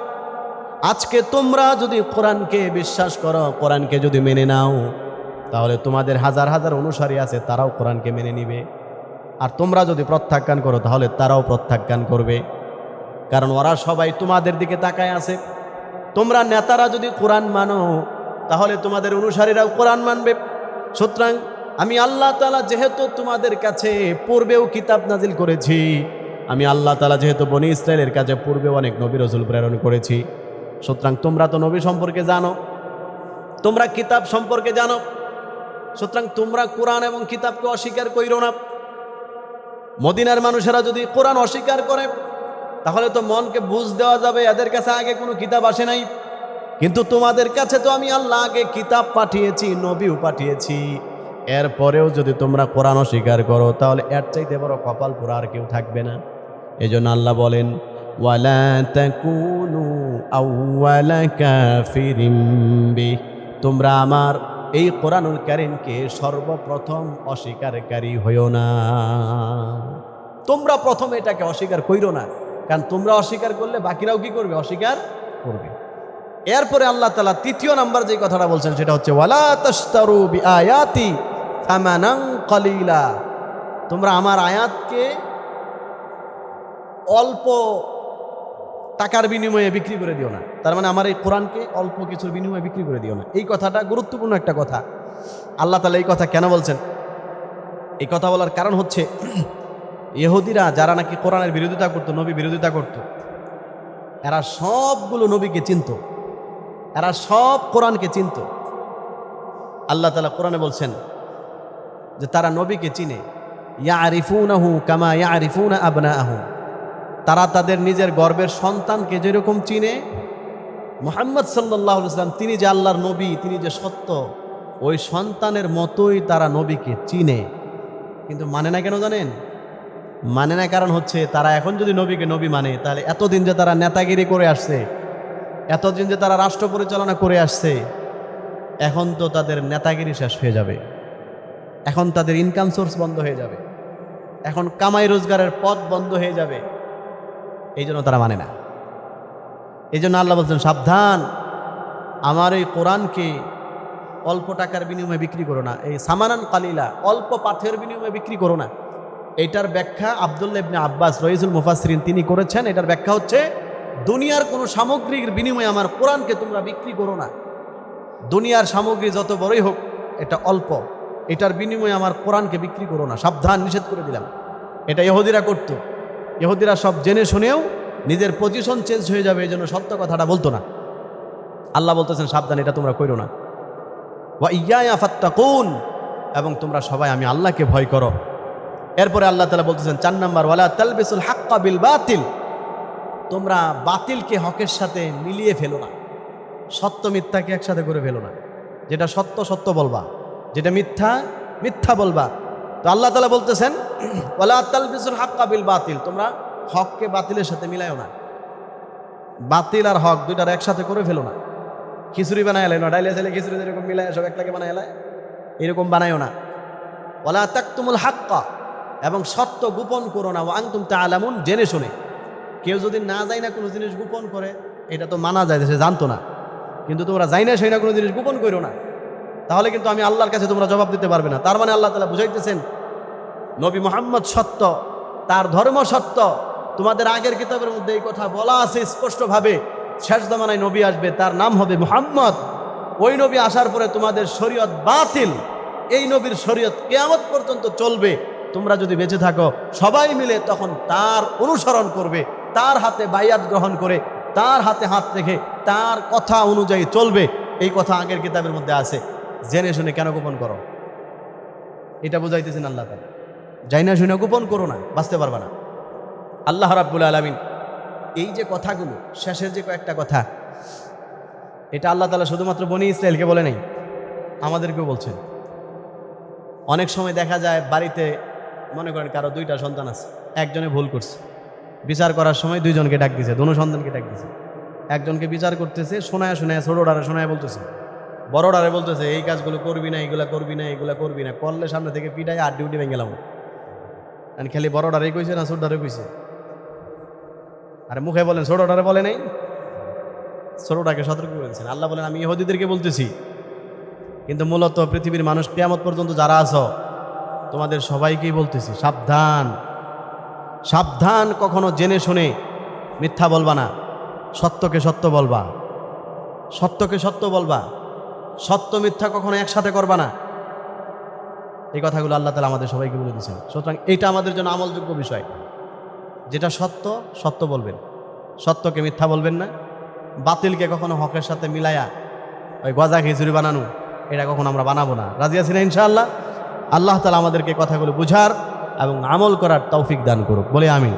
আজকে তোমরা যদি কোরআনকে বিশ্বাস করো, কোরআনকে যদি মেনে নাও, তাহলে তোমাদের হাজার হাজার অনুসারী আছে, তারাও কোরআনকে মেনে নিবে। আর তোমরা যদি প্রত্যাখ্যান করো তাহলে তারাও প্রত্যাখ্যান করবে, কারণ ওরা সবাই তোমাদের দিকে তাকায় আছে। তোমরা নেতারা যদি কোরআন মানো তাহলে তোমাদের অনুসারীরাও কোরআন মানবে। সুতরাং আমি আল্লাহ তাআলা যেহেতু তোমাদের কাছে পূর্বেও কিতাব নাজিল করেছি, আমি আল্লাহ তাআলা যেহেতু বনি ইসরায়েলের কাছে পূর্বে অনেক নবী রাসূল প্রেরণ করেছি, সুতরাং তোমরা তো নবী সম্পর্কে জানো, তোমরা কিতাব সম্পর্কে জানো। সুতরাং তোমরা কোরআন এবং কিতাবকে অস্বীকার কইরো না। মদিনার মানুষেরা যদি কোরআন অস্বীকার করে তাহলে তো মনকে বুঝ দেওয়া যাবে এদের কাছে আগে কোনো কিতাব আসে নাই। কিন্তু তোমাদের কাছে তো আমি আল্লাহ আগে কিতাব পাঠিয়েছি, নবীও পাঠিয়েছি, এরপরেও যদি তোমরা কোরআন অস্বীকার করো তাহলে এর চাইতে বড় কপাল পোড়া আর কেউ থাকবে না। এজন্য আল্লাহ বলেন ওয়ালা তাকুনু আউওয়ালা কাফিরিন বিহি, তোমরা আমার এই কোরআনুল কারীমকে সর্বপ্রথম অস্বীকারী হইও না। তোমরা প্রথম এটাকে অস্বীকার কইরো না, কারণ তোমরা অস্বীকার করলে বাকিরাও কি করবে? অস্বীকার করবে। এরপরে আল্লাহ তাআলা তৃতীয় নাম্বার যে কথাটা বলছেন সেটা হচ্ছে ওয়ালা তাশতারু বিআয়াতি সামানান কালিলা, তোমরা আমার আয়াতকে অল্প টাকার বিনিময়ে বিক্রি করে দিও না। তার মানে আমার এই কোরআনকে অল্প কিছুর বিনিময়ে বিক্রি করে দিও না। এই কথাটা গুরুত্বপূর্ণ একটা কথা। আল্লাহ তাআলা এই কথা কেন বলছেন? এই কথা বলার কারণ হচ্ছে ইহুদিরা যারা নাকি কোরআনের বিরোধিতা করতো, নবী বিরোধিতা করত, এরা সবগুলো নবীকে চিনত, এরা সব কোরআনকে চিনত। আল্লাহ তাআলা কোরআনে বলছেন যে তারা নবীকে চিনে, ইয়ারিফুনাহু কামা ইয়ারিফুনা আবনাআহুম, তারা তাদের নিজের গর্বের সন্তানকে যেরকম চিনে, মুহাম্মদ সাল্লাল্লাহু আলাইহি ওয়াসাল্লাম তিনি যে আল্লাহর নবী, তিনি যে সত্য, ওই সন্তানের মতোই তারা নবীকে চিনে। কিন্তু মানে না কেন জানেন? মানে না কারণ হচ্ছে তারা এখন যদি নবীকে নবী মানে, তাহলে এতদিন যে তারা নেতাগিরি করে আসছে, এতদিন যে তারা রাষ্ট্র পরিচালনা করে আসছে, এখন তো তাদের নেতাগিরি শেষ হয়ে যাবে, এখন তাদের ইনকাম সোর্স বন্ধ হয়ে যাবে, এখন কামাই রোজগারের পথ বন্ধ হয়ে যাবে। এই জন্য তারা মানে না। এই জন্য আল্লাহ বলছেন সাবধান, আমার এই কোরআনকে অল্প টাকার বিনিময়ে বিক্রি করো না। এই সামানান কালিলা, অল্প পাথের বিনিময়ে বিক্রি করো না। এইটার ব্যাখ্যা আব্দুল্লাহ ইবনে আব্বাস রাইসুল মুফাসসিরিন তিনি করেছেন। এটার ব্যাখ্যা হচ্ছে দুনিয়ার কোনো সামগ্রীর বিনিময়ে আমার কোরআনকে তোমরা বিক্রি করো না। দুনিয়ার সামগ্রী যত বড়ই হোক এটা অল্প, এটার বিনিময়ে আমার কোরআনকে বিক্রি করো না, সাবধান, নিষেধ করে দিলাম। এটা ইহুদিরা করতো। ইহুদিরা সব জেনে শুনেও নিজের পজিশন চেঞ্জ হয়ে যাবে, এই জন্য সত্য কথাটা বলতো না। আল্লাহ বলতেছেন সাবধান, এটা তোমরা করো না। ওয়া ইয়্যায়া ফাত্তাকুন, এবং তোমরা সবাই আমি আল্লাহকে ভয় করো। এরপরে আল্লাহ তাআলা বলতেছেন 4 নাম্বার, ওয়ালা তালবিসুল হাক্কা বিল বাতিল, তোমরা বাতিলকে হকের সাথে মিলিয়ে ফেলো না, সত্য মিথ্যাকে একসাথে করে ফেলো না। যেটা সত্য সত্য বলবা, যেটা মিথ্যা মিথ্যা বলবা। তো আল্লাহ তাআলা বলতেছেন ওয়ালা তালবিসুল হাক্কা বিল বাতিল, তোমরা হককে বাতিলের সাথে মিলায়ও না। বাতিল আর হক দুইটার একসাথে করে ফেলো না। খিচুড়ি বানায় এলাই না, ডাইলে চাইলে খিচুড়ি যেরকম মিলায় সব একটাকে বানায় এলায়, এরকম বানায়ও না। ওয়ালা তাকতুমুল হাক্কা, এবং সত্য গোপন করো না, ওয়া আনতুম তাআলামুন, জেনে শুনে। কেউ যদি না যায় না কোনো জিনিস গোপন করে, এটা তো মানা যায়, সে জানতো না। কিন্তু তোমরা যাই না সেই না কোনো জিনিস গোপন করো না, তাহলে কিন্তু আমি আল্লাহর কাছে তোমরা জবাব দিতে পারবে না। তার মানে আল্লাহ তাআলা বুঝাইতেছেন নবী মুহাম্মদ সত্য, তার ধর্ম সত্য। তোমাদের আগের কিতাবের মধ্যে এই কথা বলা আছে স্পষ্টভাবে, শেষ জামানায় নবী আসবে, তার নাম হবে মুহাম্মদ। ওই নবী আসার পরে তোমাদের শরীয়ত বাতিল, এই নবীর শরীয়ত কিয়ামত পর্যন্ত চলবে। তোমরা যদি বেঁচে থাকো সবাই মিলে তখন তার অনুসরণ করবে, তার হাতে বাইয়াত গ্রহণ করে, তার হাতে হাত রেখে তার কথা অনুযায়ী চলবে। এই কথা আগের কিতাবের মধ্যে আছে। জেনে শুনে কেন গোপন করো? এটা বুঝাইতেছেন আল্লাহ তাআলা। যাই না শুনে গোপন করো না, বাঁচতে পারবে না। আল্লাহ রাব্বুল আলামিন এই যে কথাগুলো, শেষের যে কয়েকটা কথা, এটা আল্লাহ তাআলা শুধুমাত্র বনি ইসরায়েলকে বলে নাই, আমাদেরকেও বলছেন। অনেক সময় দেখা যায় বাড়িতে, মনে করেন কারো 2টা সন্তান আছে, একজনে ভুল করছে, বিচার করার সময় 2জনকে ডাক দিছে, দোনো সন্তানকে ডাক দিছে। একজনকে বিচার করতেছে, শোনায় শোনায়, ছোটডারে শোনায় বলতেছে, বড়ডারে বলতেছে এই কাজগুলো করবি না, এগুলা করবি না, এগুলা করবি না, করলে সামনে থেকে পিটাই আর ডিউটি ভেঙে গেলাম। খালি বড়ডারে কইছে না ছোটডারে কইছে? আরে মুখে বলেন, ছোটডারে বলে নাই, ছোটটাকে সতর্ক করেছেন। আল্লাহ বলেন আমি ইহুদিদেরকে বলতেছি, কিন্তু মূলত পৃথিবীর মানুষ কিয়ামত পর্যন্ত যারা আছো তোমাদের সবাইকেই বলতেছি, সাবধান, সাবধান। কখনো জেনে শুনে মিথ্যা বলবা না, সত্যকে সত্য বলবা, সত্যকে সত্য বলবা, সত্য মিথ্যা কখনো একসাথে করবা না। এই কথাগুলো আল্লাহ তাআলা আমাদের সবাইকে বলে দিয়েছেন। সুতরাং এটা আমাদের জন্য আমলযোগ্য বিষয়। যেটা সত্য সত্য বলবেন, সত্যকে মিথ্যা বলবেন না। বাতিলকে কখনো হকের সাথে মিলায়া ওই গজা খিচুড়ি বানানো, এটা কখনো আমরা বানাবো না। রাজি আছি না ইনশাআল্লাহ? আল্লাহ তাআলা আমাদেরকে কথাগুলো বুঝার এবং আমল করার তৌফিক দান করুক, বলে আমিন।